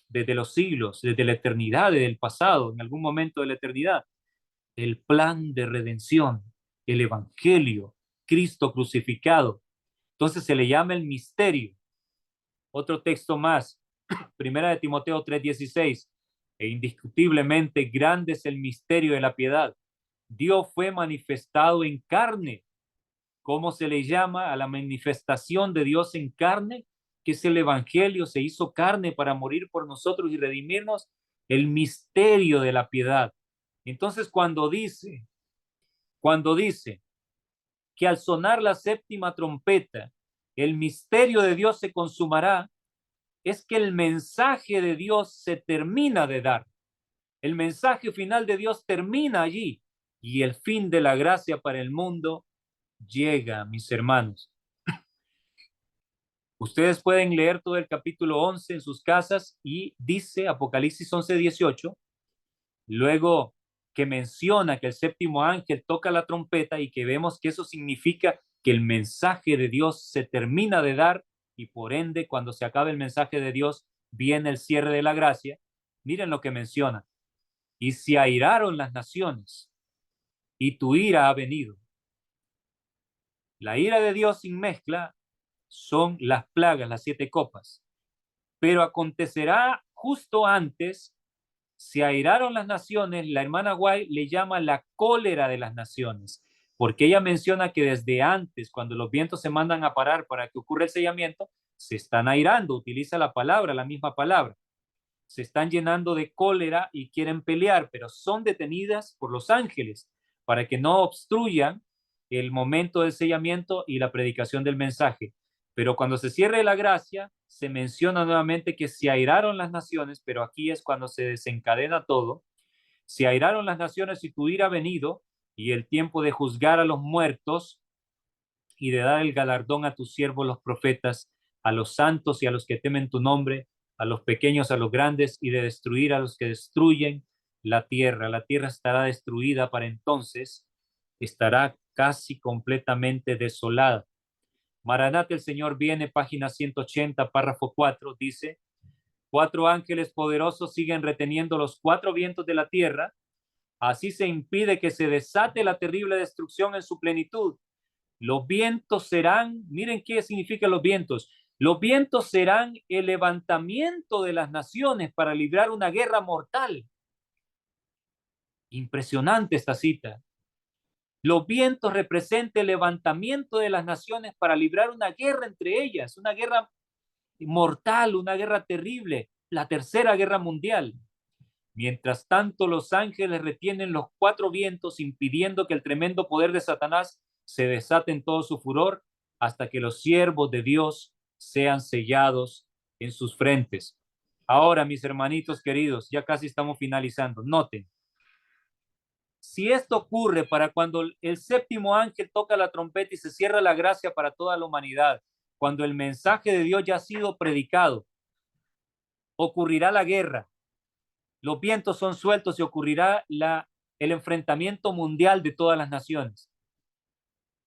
desde los siglos, desde la eternidad, desde el pasado, en algún momento de la eternidad? El plan de redención, el evangelio, Cristo crucificado. Entonces se le llama el misterio. Otro texto más, Primera de Timoteo 3:16, e indiscutiblemente grande es el misterio de la piedad. Dios fue manifestado en carne. ¿Cómo se le llama a la manifestación de Dios en carne? Que es el evangelio, se hizo carne para morir por nosotros y redimirnos. El misterio de la piedad. Entonces cuando dice que al sonar la séptima trompeta, el misterio de Dios se consumará, es que el mensaje de Dios se termina de dar. El mensaje final de Dios termina allí y el fin de la gracia para el mundo llega, mis hermanos. Ustedes pueden leer todo el capítulo 11 en sus casas y dice Apocalipsis 11:18, luego que menciona que el séptimo ángel toca la trompeta y que vemos que eso significa que el mensaje de Dios se termina de dar y por ende cuando se acabe el mensaje de Dios viene el cierre de la gracia. Miren lo que menciona. Y se airaron las naciones y tu ira ha venido. La ira de Dios sin mezcla son las plagas, las 7 copas. Pero acontecerá justo antes, se airaron las naciones, la hermana White le llama la cólera de las naciones, porque ella menciona que desde antes, cuando los vientos se mandan a parar para que ocurra el sellamiento, se están airando, utiliza la palabra, la misma palabra. Se están llenando de cólera y quieren pelear, pero son detenidas por los ángeles para que no obstruyan el momento del sellamiento y la predicación del mensaje. Pero cuando se cierre la gracia, se menciona nuevamente que se airaron las naciones, pero aquí es cuando se desencadena todo. Se airaron las naciones y tu ira ha venido, y el tiempo de juzgar a los muertos y de dar el galardón a tus siervos los profetas, a los santos y a los que temen tu nombre, a los pequeños, a los grandes, y de destruir a los que destruyen la tierra. La tierra estará destruida para entonces, estará casi completamente desolada. Maranata, el Señor viene, página 180, párrafo 4, dice, 4 ángeles poderosos siguen reteniendo los 4 vientos de la tierra. Así se impide que se desate la terrible destrucción en su plenitud. Los vientos serán, miren qué significan los vientos. Los vientos serán el levantamiento de las naciones para librar una guerra mortal. Impresionante esta cita. Los vientos representan el levantamiento de las naciones para librar una guerra entre ellas, una guerra mortal, una guerra terrible, la tercera guerra mundial. Mientras tanto, los ángeles retienen los 4 vientos, impidiendo que el tremendo poder de Satanás se desate en todo su furor hasta que los siervos de Dios sean sellados en sus frentes. Ahora, mis hermanitos queridos, ya casi estamos finalizando. Noten, si esto ocurre para cuando el séptimo ángel toca la trompeta y se cierra la gracia para toda la humanidad, cuando el mensaje de Dios ya ha sido predicado, ocurrirá la guerra, los vientos son sueltos y ocurrirá el enfrentamiento mundial de todas las naciones.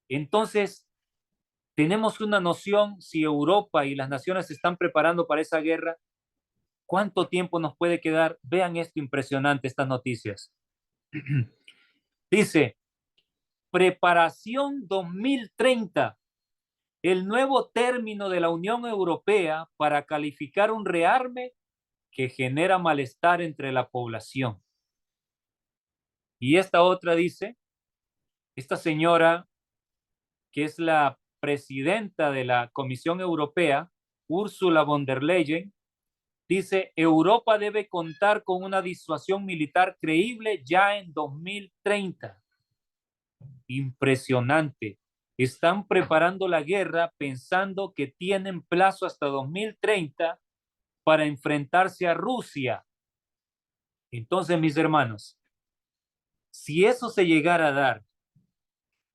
Entonces, tenemos una noción, si Europa y las naciones se están preparando para esa guerra, ¿cuánto tiempo nos puede quedar? Vean esto impresionante, estas noticias. Dice, preparación 2030, el nuevo término de la Unión Europea para calificar un rearme que genera malestar entre la población. Y esta otra dice, esta señora, que es la presidenta de la Comisión Europea, Ursula von der Leyen, dice, Europa debe contar con una disuasión militar creíble ya en 2030. Impresionante. Están preparando la guerra pensando que tienen plazo hasta 2030 para enfrentarse a Rusia. Entonces, mis hermanos, si eso se llegara a dar,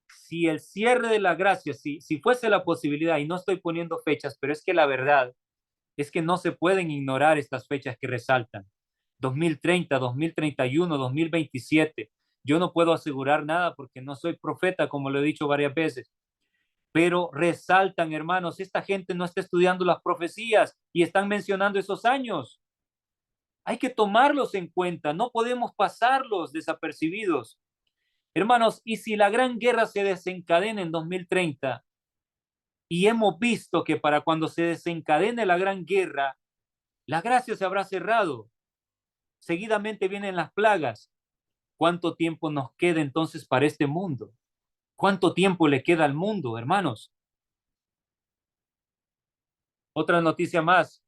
si el cierre de la gracia, si fuese la posibilidad, y no estoy poniendo fechas, pero es que la verdad es que no se pueden ignorar estas fechas que resaltan. 2030, 2031, 2027. Yo no puedo asegurar nada porque no soy profeta, como lo he dicho varias veces, pero resaltan, hermanos, esta gente no está estudiando las profecías y están mencionando esos años. Hay que tomarlos en cuenta, no podemos pasarlos desapercibidos. Hermanos, y si la gran guerra se desencadena en 2030 y hemos visto que para cuando se desencadene la gran guerra, la gracia se habrá cerrado, seguidamente vienen las plagas, ¿cuánto tiempo nos queda entonces para este mundo? ¿Cuánto tiempo le queda al mundo, hermanos? Otra noticia más.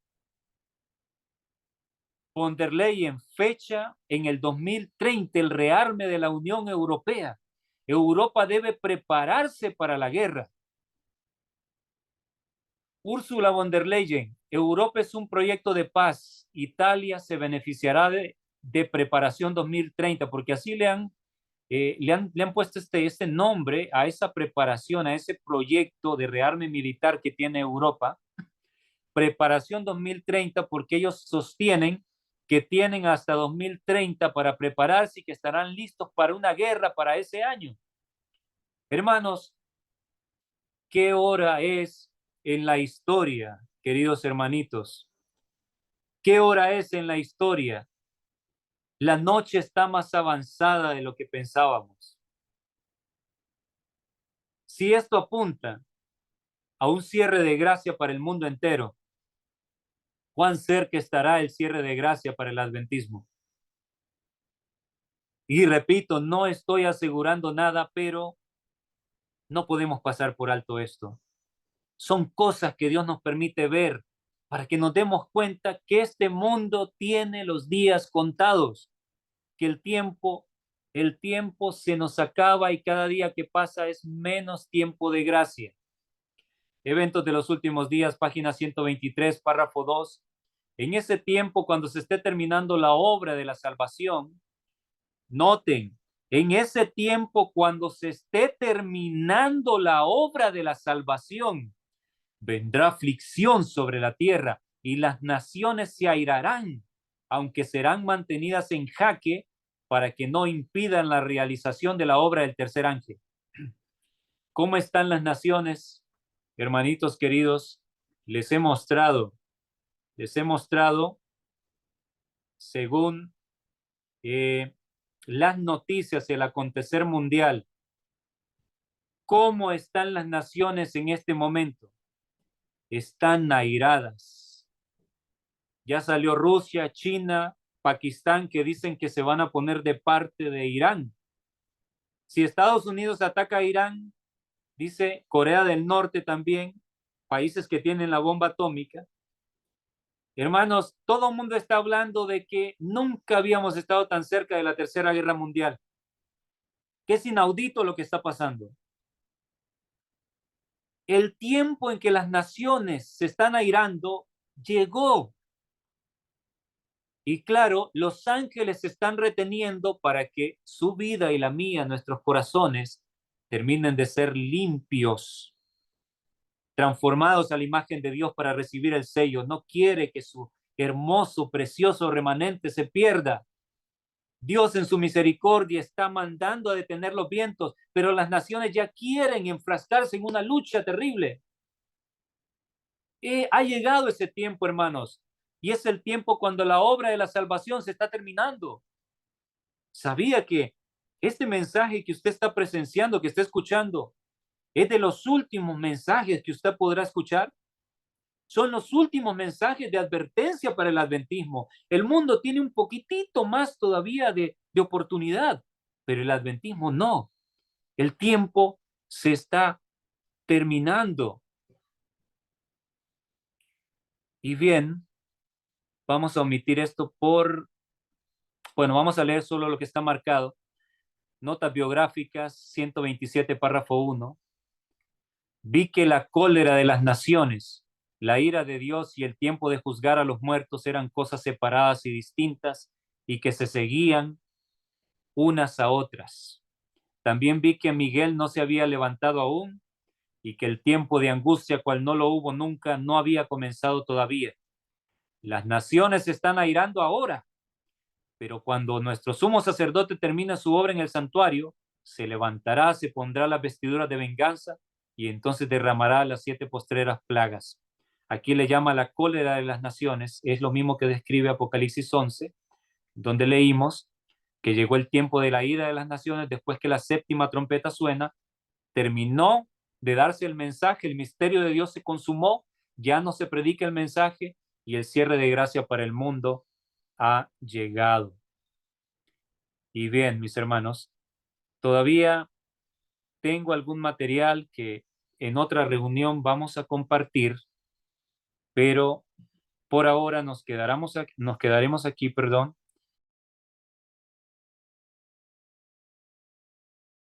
Von der Leyen fecha en el 2030 el rearme de la Unión Europea. Europa debe prepararse para la guerra. Ursula von der Leyen, Europa es un proyecto de paz. Italia se beneficiará de preparación 2030, porque así le han puesto este nombre a esa preparación, a ese proyecto de rearme militar que tiene Europa. Preparación 2030, porque ellos sostienen que tienen hasta 2030 para prepararse y que estarán listos para una guerra para ese año. Hermanos, ¿qué hora es en la historia, queridos hermanitos? ¿Qué hora es en la historia? La noche está más avanzada de lo que pensábamos. Si esto apunta a un cierre de gracia para el mundo entero, ¿cuán cerca estará el cierre de gracia para el adventismo? Y repito, no estoy asegurando nada, pero no podemos pasar por alto esto. Son cosas que Dios nos permite ver para que nos demos cuenta que este mundo tiene los días contados, que el tiempo se nos acaba y cada día que pasa es menos tiempo de gracia. Eventos de los últimos días, página 123, párrafo 2. En ese tiempo, cuando se esté terminando la obra de la salvación, noten, en ese tiempo, cuando se esté terminando la obra de la salvación, vendrá aflicción sobre la tierra y las naciones se airarán, aunque serán mantenidas en jaque para que no impidan la realización de la obra del tercer ángel. ¿Cómo están las naciones? Hermanitos queridos, les he mostrado según las noticias, el acontecer mundial, ¿cómo están las naciones en este momento? Están airadas. Ya salió Rusia, China, Pakistán, que dicen que se van a poner de parte de Irán. Si Estados Unidos ataca a Irán, dice Corea del Norte también, países que tienen la bomba atómica. Hermanos, todo el mundo está hablando de que nunca habíamos estado tan cerca de la Tercera Guerra Mundial, que es inaudito lo que está pasando. El tiempo en que las naciones se están airando llegó. Y claro, los ángeles se están reteniendo para que su vida y la mía, nuestros corazones, terminen de ser limpios, transformados a la imagen de Dios para recibir el sello. No quiere que su hermoso, precioso remanente se pierda. Dios en su misericordia está mandando a detener los vientos, pero las naciones ya quieren enfrascarse en una lucha terrible. Ha llegado ese tiempo, hermanos, y es el tiempo cuando la obra de la salvación se está terminando. ¿Sabía que este mensaje que usted está presenciando, que está escuchando, es de los últimos mensajes que usted podrá escuchar? Son los últimos mensajes de advertencia para el adventismo. El mundo tiene un poquitito más todavía de oportunidad, pero el adventismo no. El tiempo se está terminando. Y bien, vamos a omitir esto vamos a leer solo lo que está marcado. Notas biográficas, 127, párrafo 1. Vi que la cólera de las naciones, la ira de Dios y el tiempo de juzgar a los muertos eran cosas separadas y distintas y que se seguían unas a otras. También vi que Miguel no se había levantado aún y que el tiempo de angustia, cual no lo hubo nunca, no había comenzado todavía. Las naciones se están airando ahora, pero cuando nuestro sumo sacerdote termina su obra en el santuario, se levantará, se pondrá las vestiduras de venganza y entonces derramará las 7 postreras plagas. Aquí le llama la cólera de las naciones, es lo mismo que describe Apocalipsis 11, donde leímos que llegó el tiempo de la ira de las naciones después que la 7ª trompeta suena, terminó de darse el mensaje, el misterio de Dios se consumó, ya no se predica el mensaje y el cierre de gracia para el mundo ha llegado. Y bien, mis hermanos, todavía tengo algún material que en otra reunión vamos a compartir, pero por ahora nos quedaremos aquí, perdón,